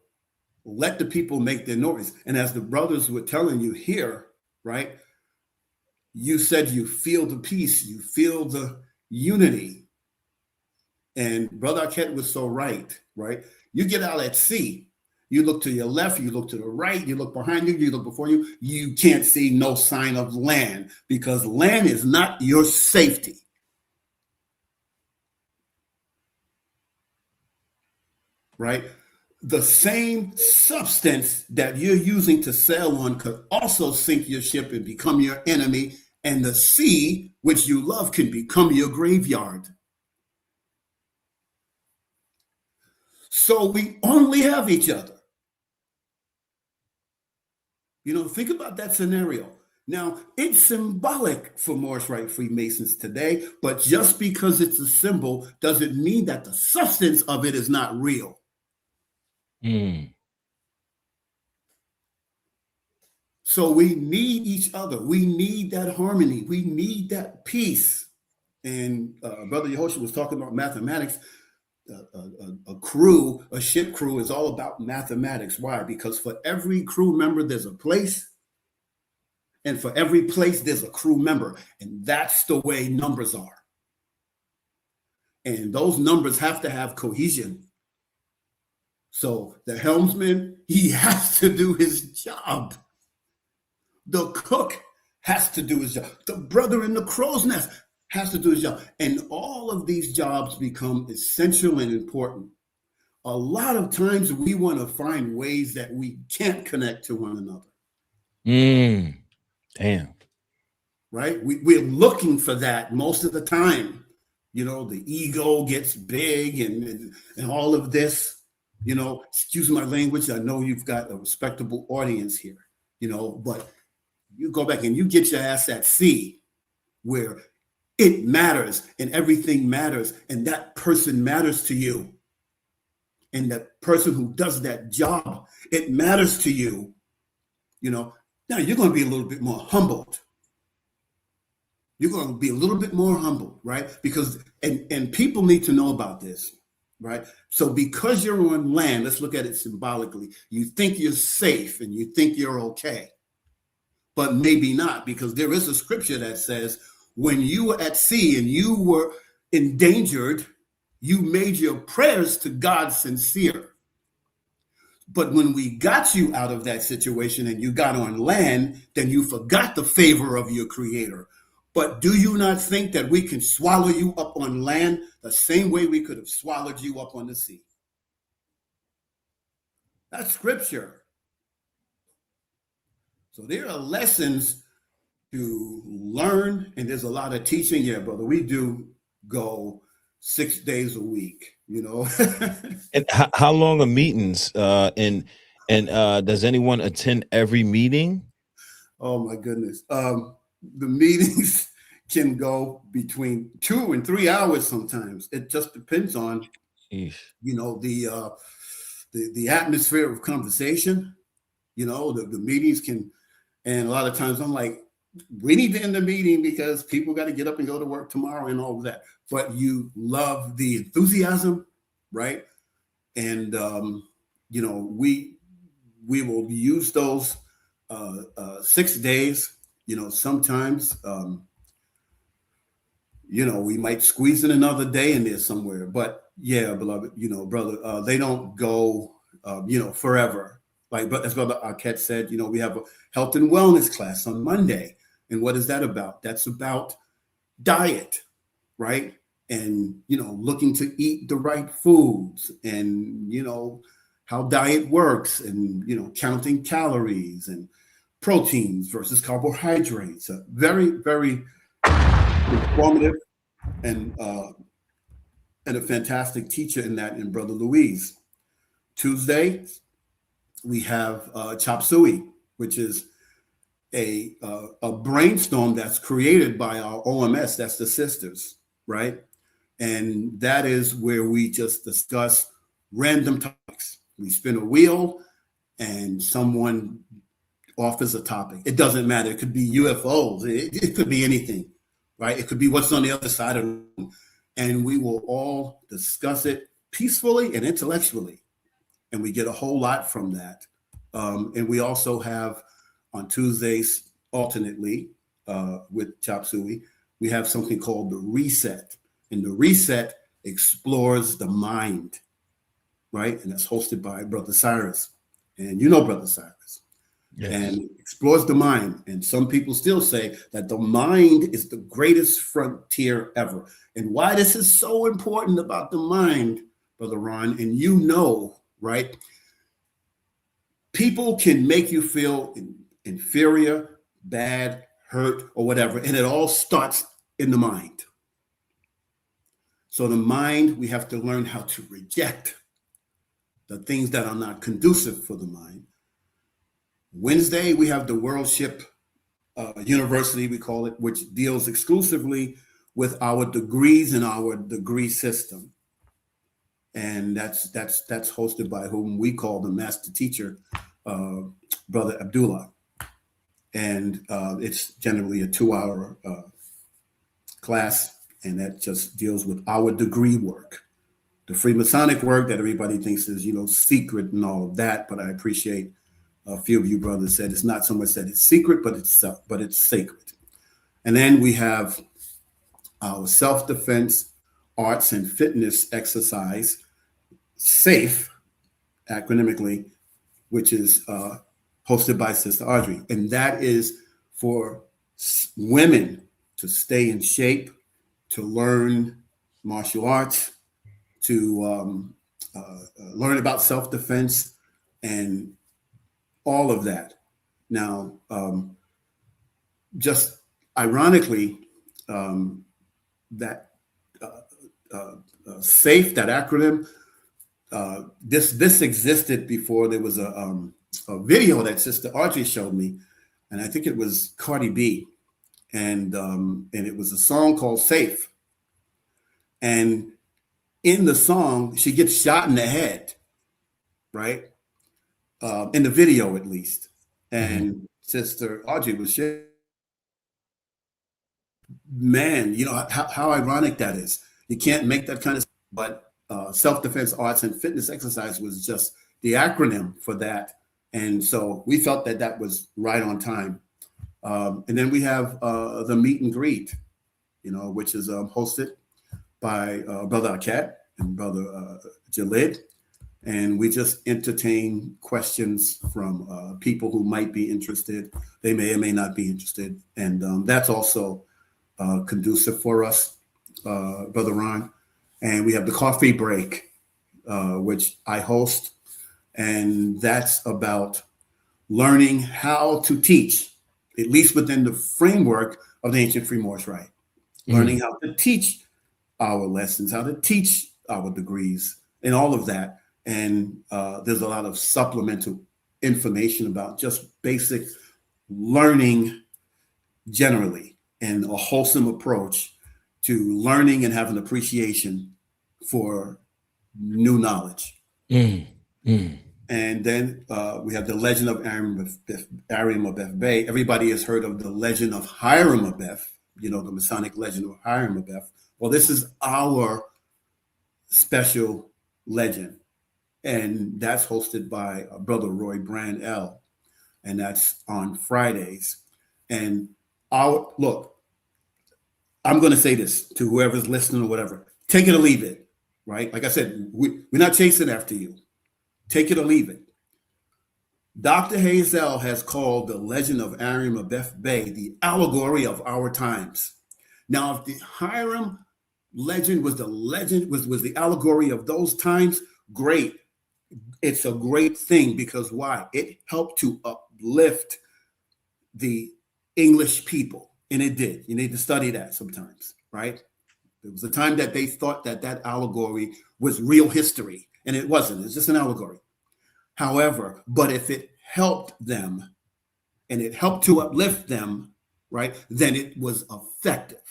let the people make their noise. And as the brothers were telling you here, right? You said you feel the peace, you feel the unity. And Brother Arquette was so right? You get out at sea. You look to your left, you look to the right, you look behind you, you look before you. You can't see no sign of land because land is not your safety. Right? The same substance that you're using to sail on could also sink your ship and become your enemy. And the sea, which you love, can become your graveyard. So we only have each other. Think about that scenario. Now, it's symbolic for Moorish Rite Freemasons today, but just because it's a symbol doesn't mean that the substance of it is not real. So we need each other. We need that harmony. We need that peace. And Brother Yehoshua was talking about mathematics. A ship crew is all about mathematics. Why? Because for every crew member, there's a place. And for every place, there's a crew member. And that's the way numbers are. And those numbers have to have cohesion. So the helmsman, he has to do his job. The cook has to do his job. The brother in the crow's nest has to do his job. And all of these jobs become essential and important. A lot of times we want to find ways that we can't connect to one another. Damn. Right? We're looking for that most of the time. The ego gets big and all of this, excuse my language. I know you've got a respectable audience here, but you go back and you get your ass at sea where it matters and everything matters and that person matters to you. And that person who does that job, it matters to you. Now you're going to be a little bit more humbled. You're going to be a little bit more humble, right? Because, and people need to know about this, right? So because you're on land, let's look at it symbolically. You think you're safe and you think you're okay, but maybe not, because there is a scripture that says when you were at sea and you were endangered, you made your prayers to God sincere. But when we got you out of that situation and you got on land, then you forgot the favor of your creator. But do you not think that we can swallow you up on land the same way we could have swallowed you up on the sea? That's scripture. So there are lessons to learn, and there's a lot of teaching. Yeah, brother, we do go 6 days a week, And how long are meetings? And does anyone attend every meeting? Oh my goodness. The meetings can go between 2 and 3 hours sometimes. It just depends on, Sheesh. the atmosphere of conversation. The meetings can, and a lot of times I'm like, we need to end the meeting because people got to get up and go to work tomorrow and all of that. But you love the enthusiasm, right? And we will use those 6 days. Sometimes we might squeeze in another day in there somewhere. But yeah, beloved, brother, they don't go forever. Like, but as Brother Arquette said, we have a health and wellness class on Monday. And what is that about? That's about diet, right? And, looking to eat the right foods and, how diet works and, counting calories and proteins versus carbohydrates. Very, very informative and a fantastic teacher in that, in Brother Louise. Tuesday, we have Chop Suey, which is a brainstorm that's created by our OMS, that's the sisters, right? And that is where we just discuss random topics. We spin a wheel and someone offers a topic. It doesn't matter. It could be UFOs. It could be anything, right? It could be what's on the other side of the room. And we will all discuss it peacefully and intellectually. And we get a whole lot from that. And we also have on Tuesdays, alternately, with Chop Suey, we have something called the Reset. And the Reset explores the mind, right? And that's hosted by Brother Cyrus. And Brother Cyrus. Yes. And explores the mind. And some people still say that the mind is the greatest frontier ever. And why this is so important about the mind, Brother Ron, and right? People can make you feel inferior, bad, hurt, or whatever, and it all starts in the mind. So the mind, we have to learn how to reject the things that are not conducive for the mind. Wednesday, we have the Worldship University, we call it, which deals exclusively with our degrees and our degree system. And that's hosted by whom we call the master teacher, Brother Abdullah. And it's generally a 2-hour class, and that just deals with our degree work. The Freemasonic work that everybody thinks is, secret and all of that, but I appreciate a few of you brothers said it's not so much that it's secret, but it's sacred. And then we have our self-defense, arts, and fitness exercise, SAFE, acronymically, which is hosted by Sister Audrey. And that is for women to stay in shape, to learn martial arts, to learn about self-defense and all of that. Now, just ironically, that SAFE, that acronym, this existed before there was a video that Sister Audrey showed me, and I think it was Cardi B, and it was a song called Safe. And in the song, she gets shot in the head, right? In the video, at least. And Sister Audrey was sharing. Man, how ironic that is. You can't make that kind of, but self-defense, arts, and fitness exercise was just the acronym for that. And so we felt that was right on time. And then we have the meet and greet, which is hosted by Brother Arquette and Brother Jalid. And we just entertain questions from people who might be interested. They may or may not be interested. And that's also conducive for us, Brother Ron. And we have the coffee break, which I host. And that's about learning how to teach, at least within the framework of the ancient Moorish Rite. Learning how to teach our lessons, how to teach our degrees, and all of that. And there's a lot of supplemental information about just basic learning generally, and a wholesome approach to learning and having appreciation for new knowledge. Mm. And then we have the legend of Ariam Abith Bay. Everybody has heard of the legend of Hiram Abith, the Masonic legend of Hiram Abith. Well, this is our special legend. And that's hosted by Brother Roy Brand L. And that's on Fridays. And look, I'm going to say this to whoever's listening or whatever. Take it or leave it, right? Like I said, we're not chasing after you. Take it or leave it. Dr. Hazel has called the legend of Ariam Abith Bay the allegory of our times. Now, if the Hiram legend was the allegory of those times, great. It's a great thing because why? It helped to uplift the English people, and it did. You need to study that sometimes, right? There was a time that they thought that allegory was real history, and it wasn't. It's just an allegory. However, but if it helped them and it helped to uplift them, right, then it was effective.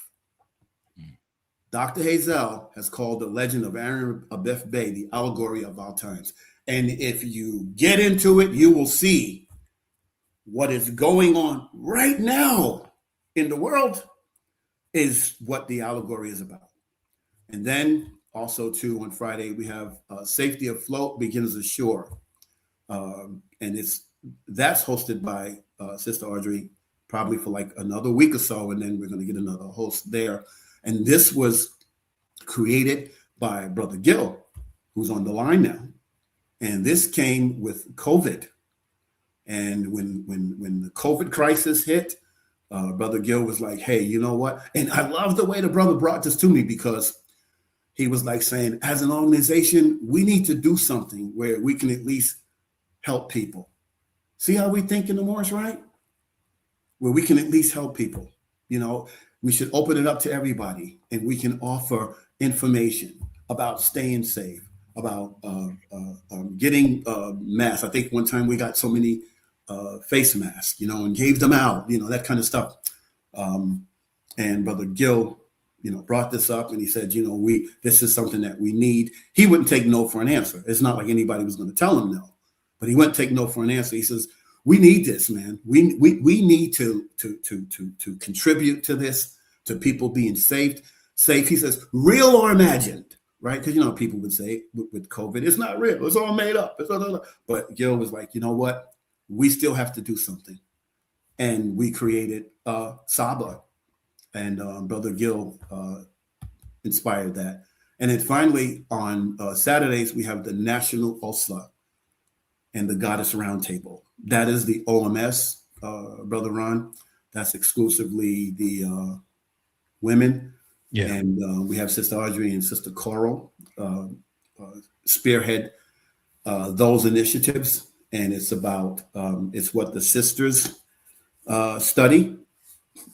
Dr. Hazel has called the legend of Ariam Abith Bay the allegory of our times. And if you get into it, you will see what is going on right now in the world is what the allegory is about. And then also, too, on Friday, we have Safety Afloat Begins Ashore. And that's hosted by Sister Audrey, probably for like another week or so, and then we're going to get another host there. And this was created by Brother Gil, who's on the line now. And this came with COVID. And when the COVID crisis hit, Brother Gil was like, hey, you know what? And I love the way the brother brought this to me because he was like saying, as an organization, we need to do something where we can at least help people. See how we think in the Moorish Rite? Where we can at least help people. We should open it up to everybody and we can offer information about staying safe, about getting masks. I think one time we got so many face masks, and gave them out, that kind of stuff. And Brother Gil, brought this up and he said, this is something that we need. He wouldn't take no for an answer. It's not like anybody was going to tell him no, but he wouldn't take no for an answer. He says, we need this, man. We need to contribute to this, to people being safe. He says, real or imagined, right? Because people would say with COVID, it's not real. It's all made up. But Gil was like, you know what? We still have to do something, and we created Saba, and Brother Gil inspired that. And then finally on Saturdays we have the National Osla and the Goddess Roundtable. That is the OMS, Brother Ron. That's exclusively the women. Yeah. And we have Sister Audrey and Sister Coral spearhead those initiatives. And it's about, it's what the sisters study.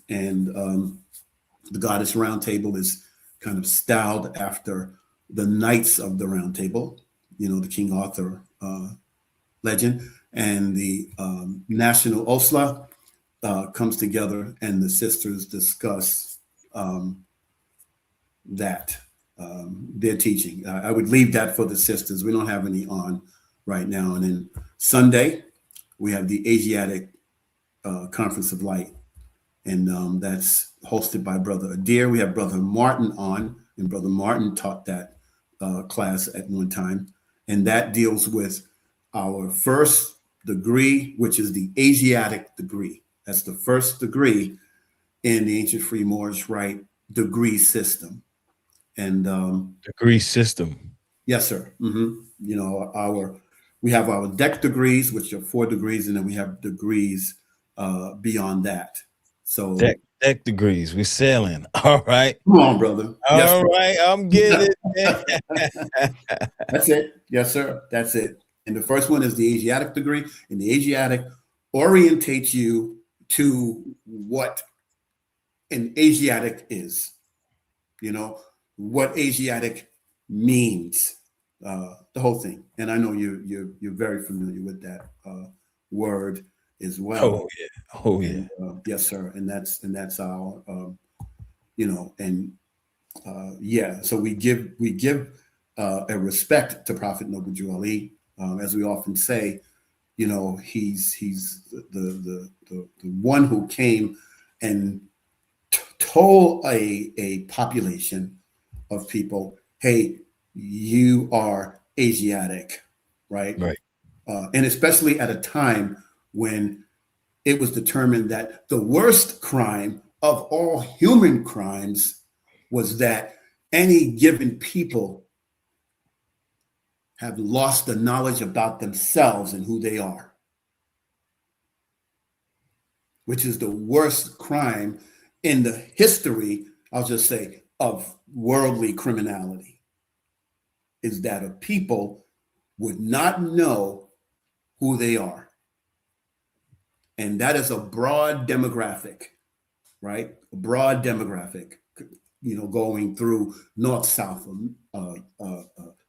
And the Goddess Roundtable is kind of styled after the Knights of the Round Table, the King Arthur legend. And the National Osla comes together and the sisters discuss that, their teaching. I would leave that for the sisters. We don't have any on right now. And then Sunday, we have the Asiatic Conference of Light. And that's hosted by Brother Adair. We have Brother Martin on, and Brother Martin taught that class at one time. And that deals with our first degree, which is the Asiatic degree. That's the first degree in the ancient Free Moorish Rite degree system. And degree system. Yes, sir. Mm-hmm. We have our deck degrees, which are 4 degrees, and then we have degrees beyond that. So deck degrees. We're sailing. All right. Come on, brother. All right. I'm getting it. That's it. Yes, sir. That's it. And the first one is the Asiatic degree, and the Asiatic orientates you to what an Asiatic is. What Asiatic means, the whole thing. And I know you're very familiar with that word as well. Oh yeah. Yes, sir. And that's our So we give a respect to Prophet Noble Drew Ali, As we often say, he's the one who came and told a population of people, hey, you are Asiatic, right? Right. And especially at a time when it was determined that the worst crime of all human crimes was that any given people have lost the knowledge about themselves and who they are, which is the worst crime in the history, I'll just say, of worldly criminality, is that a people would not know who they are. And that is a broad demographic, right? A broad demographic, going through North, South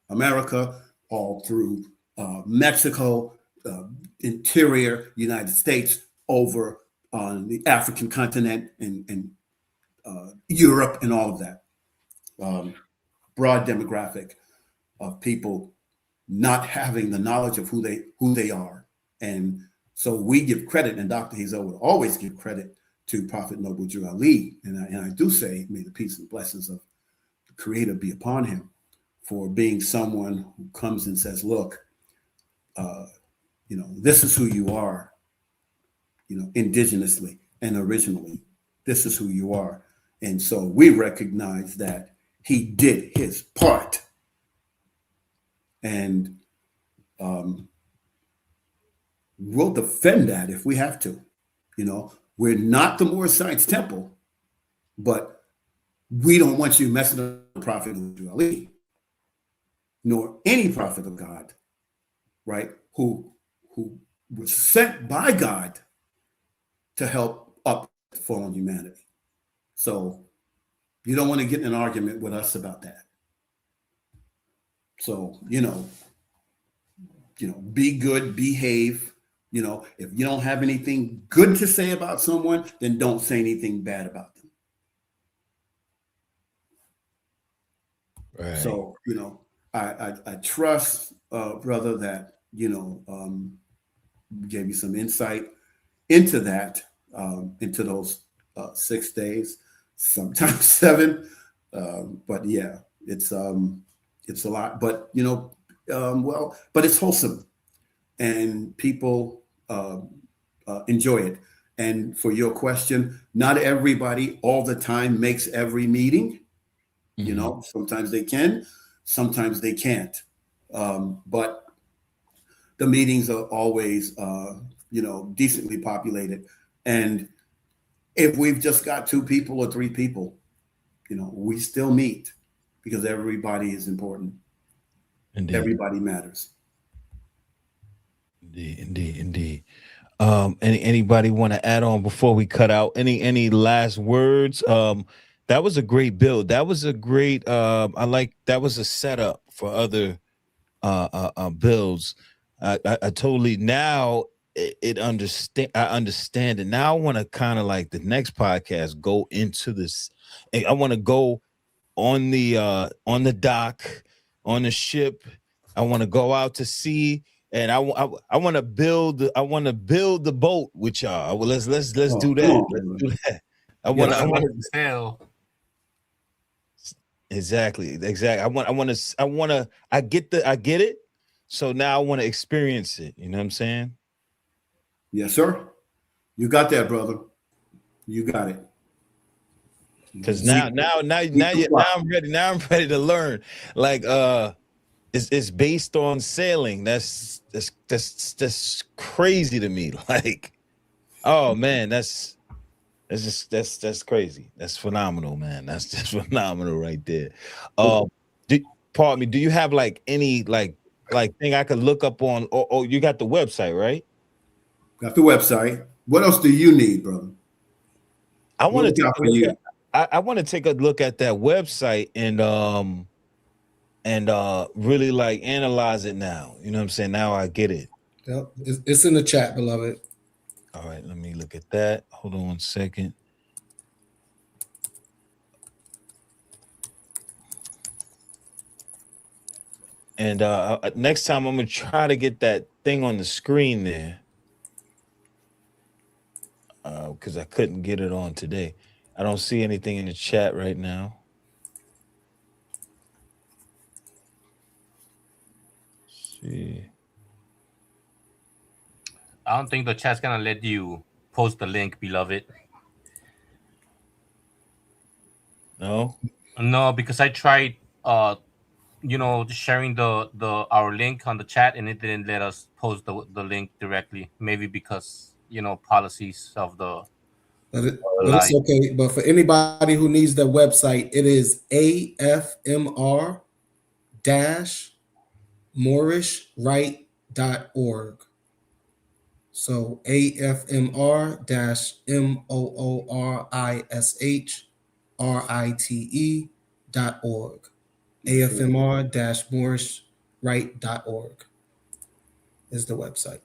America, all through Mexico, interior United States, over on the African continent and Europe and all of that. Broad demographic of people not having the knowledge of who they are. And so we give credit, and Dr. Hazel would always give credit to Prophet Noble Drew Ali. And I do say, may the peace and blessings of the Creator be upon him, for being someone who comes and says, look, this is who you are, indigenously and originally. This is who you are. And so we recognize that he did his part. And we'll defend that if we have to. We're not the Moorish Science Temple, but we don't want you messing up the Prophet Ali, nor any prophet of God, right? Who was sent by God to help up fallen humanity. So you don't want to get in an argument with us about that. So, be good, behave. If you don't have anything good to say about someone, then don't say anything bad about them. Right. So, I trust, brother, that, gave you some insight into that, into those 6 days, sometimes 7. But yeah, it's a lot, but, but it's wholesome and people enjoy it. And for your question, not everybody all the time makes every meeting. Mm-hmm. Sometimes they can, sometimes they can't. But the meetings are always, decently populated. And if we've just got 2 people or 3 people, we still meet because everybody is important. Indeed. Everybody matters. Indeed. Anybody want to add on before we cut out? Any last words? That was a great build. That was a great. That was a setup for other builds. I totally now I understand it. Now I want to kind of like the next podcast go into this. I want to go on the dock, on the ship. I want to go out to sea. And I want to build the boat with y'all. Well, let's do that. Let's do that. I want to sell. Exactly. I get it. So now I want to experience it. You know what I'm saying? Yes, sir. You got that, brother. You got it. Because now I'm ready. Now I'm ready to learn. Like it's based on sailing. That's crazy to me. Like, oh man, that's crazy. That's phenomenal, man. That's just phenomenal right there. Pardon me, do you have like any like thing I could look up on? Oh, you got the website, right? Got the website. What else do you need, brother? I want to take a look at that website and really like analyze it now. You know what I'm saying? Now I get it. Yep. It's in the chat, beloved. All right, let me look at that. Hold on 1 second. And next time I'm gonna try to get that thing on the screen there. Because I couldn't get it on today. I don't see anything in the chat right now. Let's see. I don't think the chat's gonna let you post the link, beloved. No. No, because I tried sharing the our link on the chat, and it didn't let us post the link directly. Maybe because policies of the But it's live. okay. But for anybody who needs the website, it is AFMR Moorish So AFMR MOORISHRITE.org. AFMR Moorish is the website.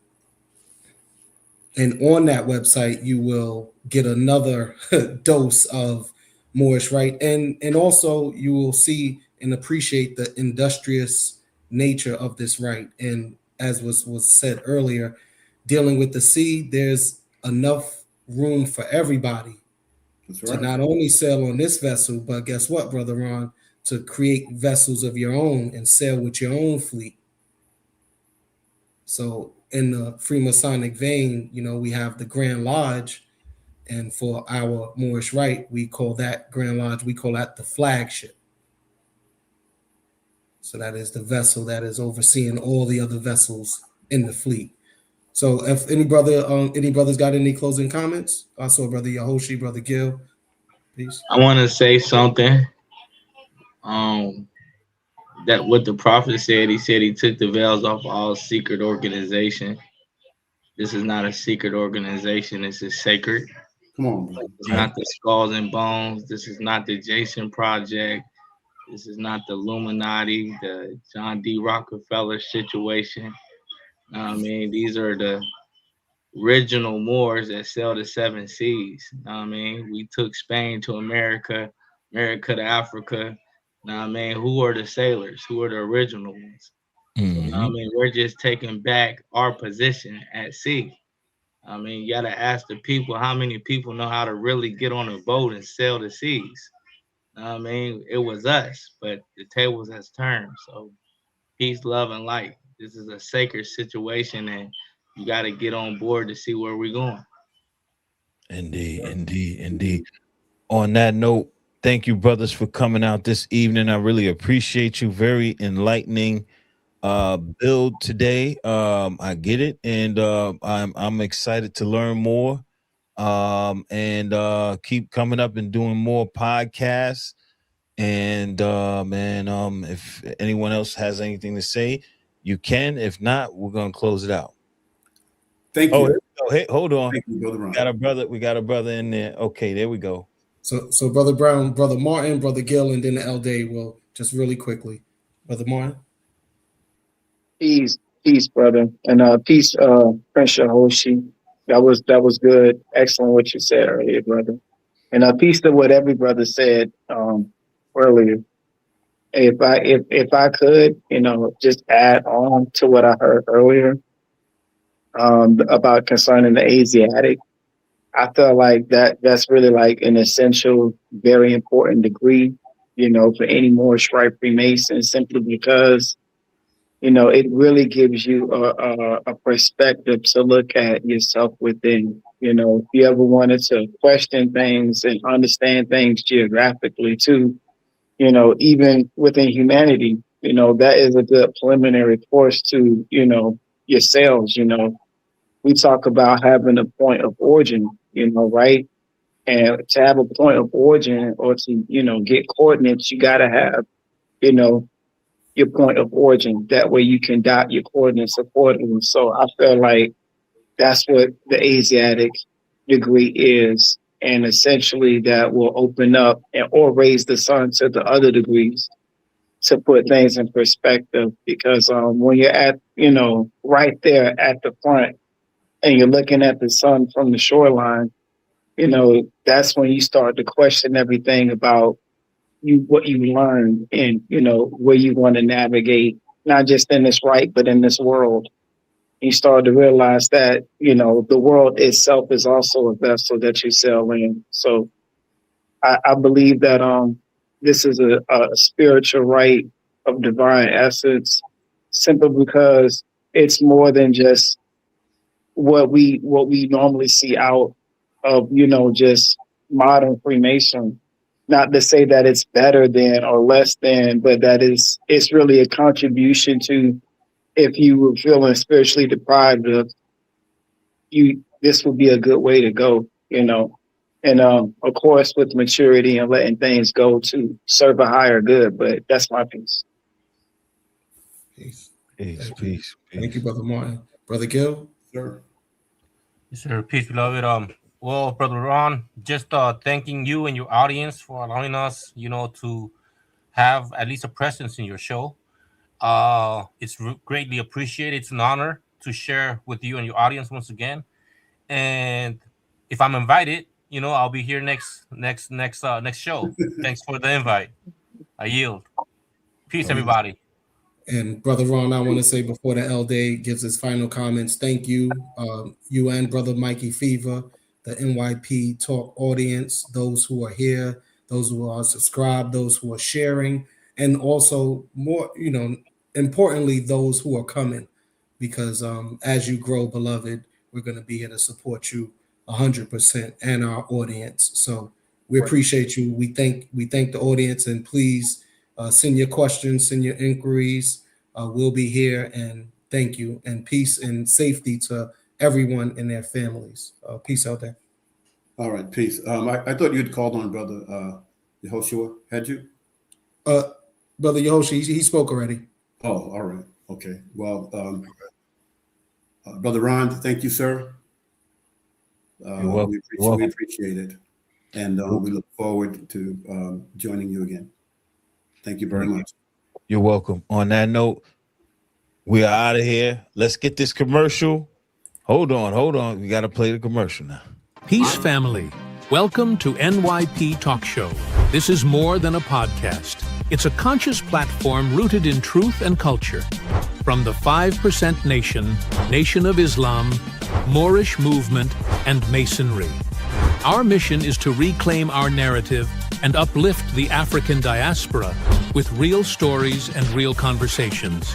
And on that website, you will get another dose of Moorish Rite. And also you will see and appreciate the industrious nature of this rite. And as was said earlier, dealing with the sea, there's enough room for everybody to not only sail on this vessel, but guess what, Brother Ron? To create vessels of your own and sail with your own fleet. So in the Freemasonic vein, we have the Grand Lodge, and for our Moorish Rite, we call that Grand Lodge, we call that the flagship. So that is the vessel that is overseeing all the other vessels in the fleet. So if any brothers got any closing comments? I saw Brother Yahoshi, Brother Gil, please. I want to say something. That what the prophet said. He said he took the veils off all secret organization. This is not a secret organization. This is sacred. Come on, bro. It's not the Skulls and Bones. This is not the Jason Project. This is not the Illuminati, the John D. Rockefeller situation. I mean, these are the original Moors that sailed the seven seas. I mean, we took Spain to America, America to Africa. I mean, who are the sailors? Who are the original ones? Mm-hmm. I mean, we're just taking back our position at sea. I mean, you gotta ask the people how many people know how to really get on a boat and sail the seas. I mean, it was us, but the tables has turned. So peace, love, and light. This is a sacred situation, and you got to get on board to see where we're going. Indeed. On that note, thank you, brothers, for coming out this evening. I really appreciate you. Very enlightening build today. I get it, and I'm excited to learn more. And keep coming up and doing more podcasts. And if anyone else has anything to say, you can. If not, we're gonna close it out. Thank you. Hey, hold on. Thank you, Brother Ron. We got a brother in there. Okay, there we go. So Brother Brown, Brother Martin, Brother Gill, and then the L Day will just really quickly. Brother Martin. Peace, brother, and peace, Prince Yahoshi. That was good. Excellent what you said earlier, brother. And peace to what every brother said earlier. If I could, just add on to what I heard earlier about concerning the Asiatic. I feel like that's really like an essential, very important degree, for any Moorish Rite Freemason, simply because, it really gives you a perspective to look at yourself within. If you ever wanted to question things and understand things geographically too, even within humanity, that is a good preliminary course to, yourselves. We talk about having a point of origin, right? And to have a point of origin or to, get coordinates, you got to have, your point of origin. That way you can dot your coordinates accordingly. So I feel like that's what the Asiatic degree is. And essentially that will open up or raise the sun to the other degrees to put things in perspective. Because when you're at, right there at the front and you're looking at the sun from the shoreline, that's when you start to question everything about what you learned and, where you want to navigate, not just in this right, but in this world. You start to realize that, you know, the world itself is also a vessel that you sail in. So I believe that this is a spiritual right of divine essence, simply because it's more than just what we normally see out of, you know, just modern Freemason. Not to say that it's better than or less than, but that it's really a contribution to, if you were feeling spiritually deprived of, this would be a good way to go, you know. And of course, with maturity and letting things go to serve a higher good. But that's my piece. Peace. Peace. Thank you, Brother Martin. Brother Gil? Sure. Yes, sir. Peace, beloved. Well, Brother Ron, just thanking you and your audience for allowing us, you know, to have at least a presence in your show. It's greatly appreciated. It's an honor to share with you and your audience once again. And if I'm invited, you know, I'll be here next show. Thanks for the invite. I yield. Peace, everybody. And Brother Ron, I want to say before the L Day gives his final comments, thank you, you and Brother Mikey Fever, the NYP Talk audience, those who are here, those who are subscribed, those who are sharing, and also more, you know, importantly, those who are coming, because as you grow, beloved, we're going to be here to support you 100% and our audience. So we appreciate you. We thank the audience, and please send your questions, send your inquiries. We'll be here, and thank you, and peace and safety to everyone and their families. Peace out there. All right, peace. I thought you'd called on Brother Yehoshua. Had you? Brother Yehoshua, he spoke already. Oh, all right. Okay. Well, Brother Ron, thank you, sir. You're welcome. We appreciate it. And we look forward to joining you again. Thank you very much. You're welcome. On that note, we are out of here. Let's get this commercial. Hold on. We got to play the commercial now. Peace family. Welcome to NYP Talk Show. This is more than a podcast. It's a conscious platform rooted in truth and culture. From the 5% Nation, Nation of Islam, Moorish movement, and Masonry. Our mission is to reclaim our narrative and uplift the African diaspora with real stories and real conversations.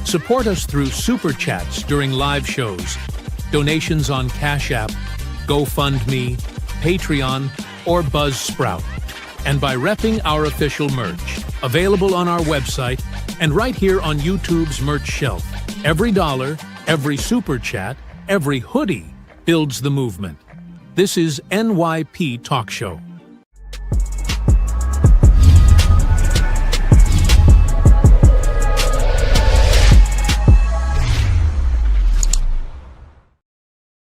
Support us through super chats during live shows, donations on Cash App, GoFundMe, Patreon, or Buzzsprout, and by repping our official merch, available on our website and right here on YouTube's merch shelf. Every dollar, every super chat, every hoodie builds the movement. This is NYP Talk Show.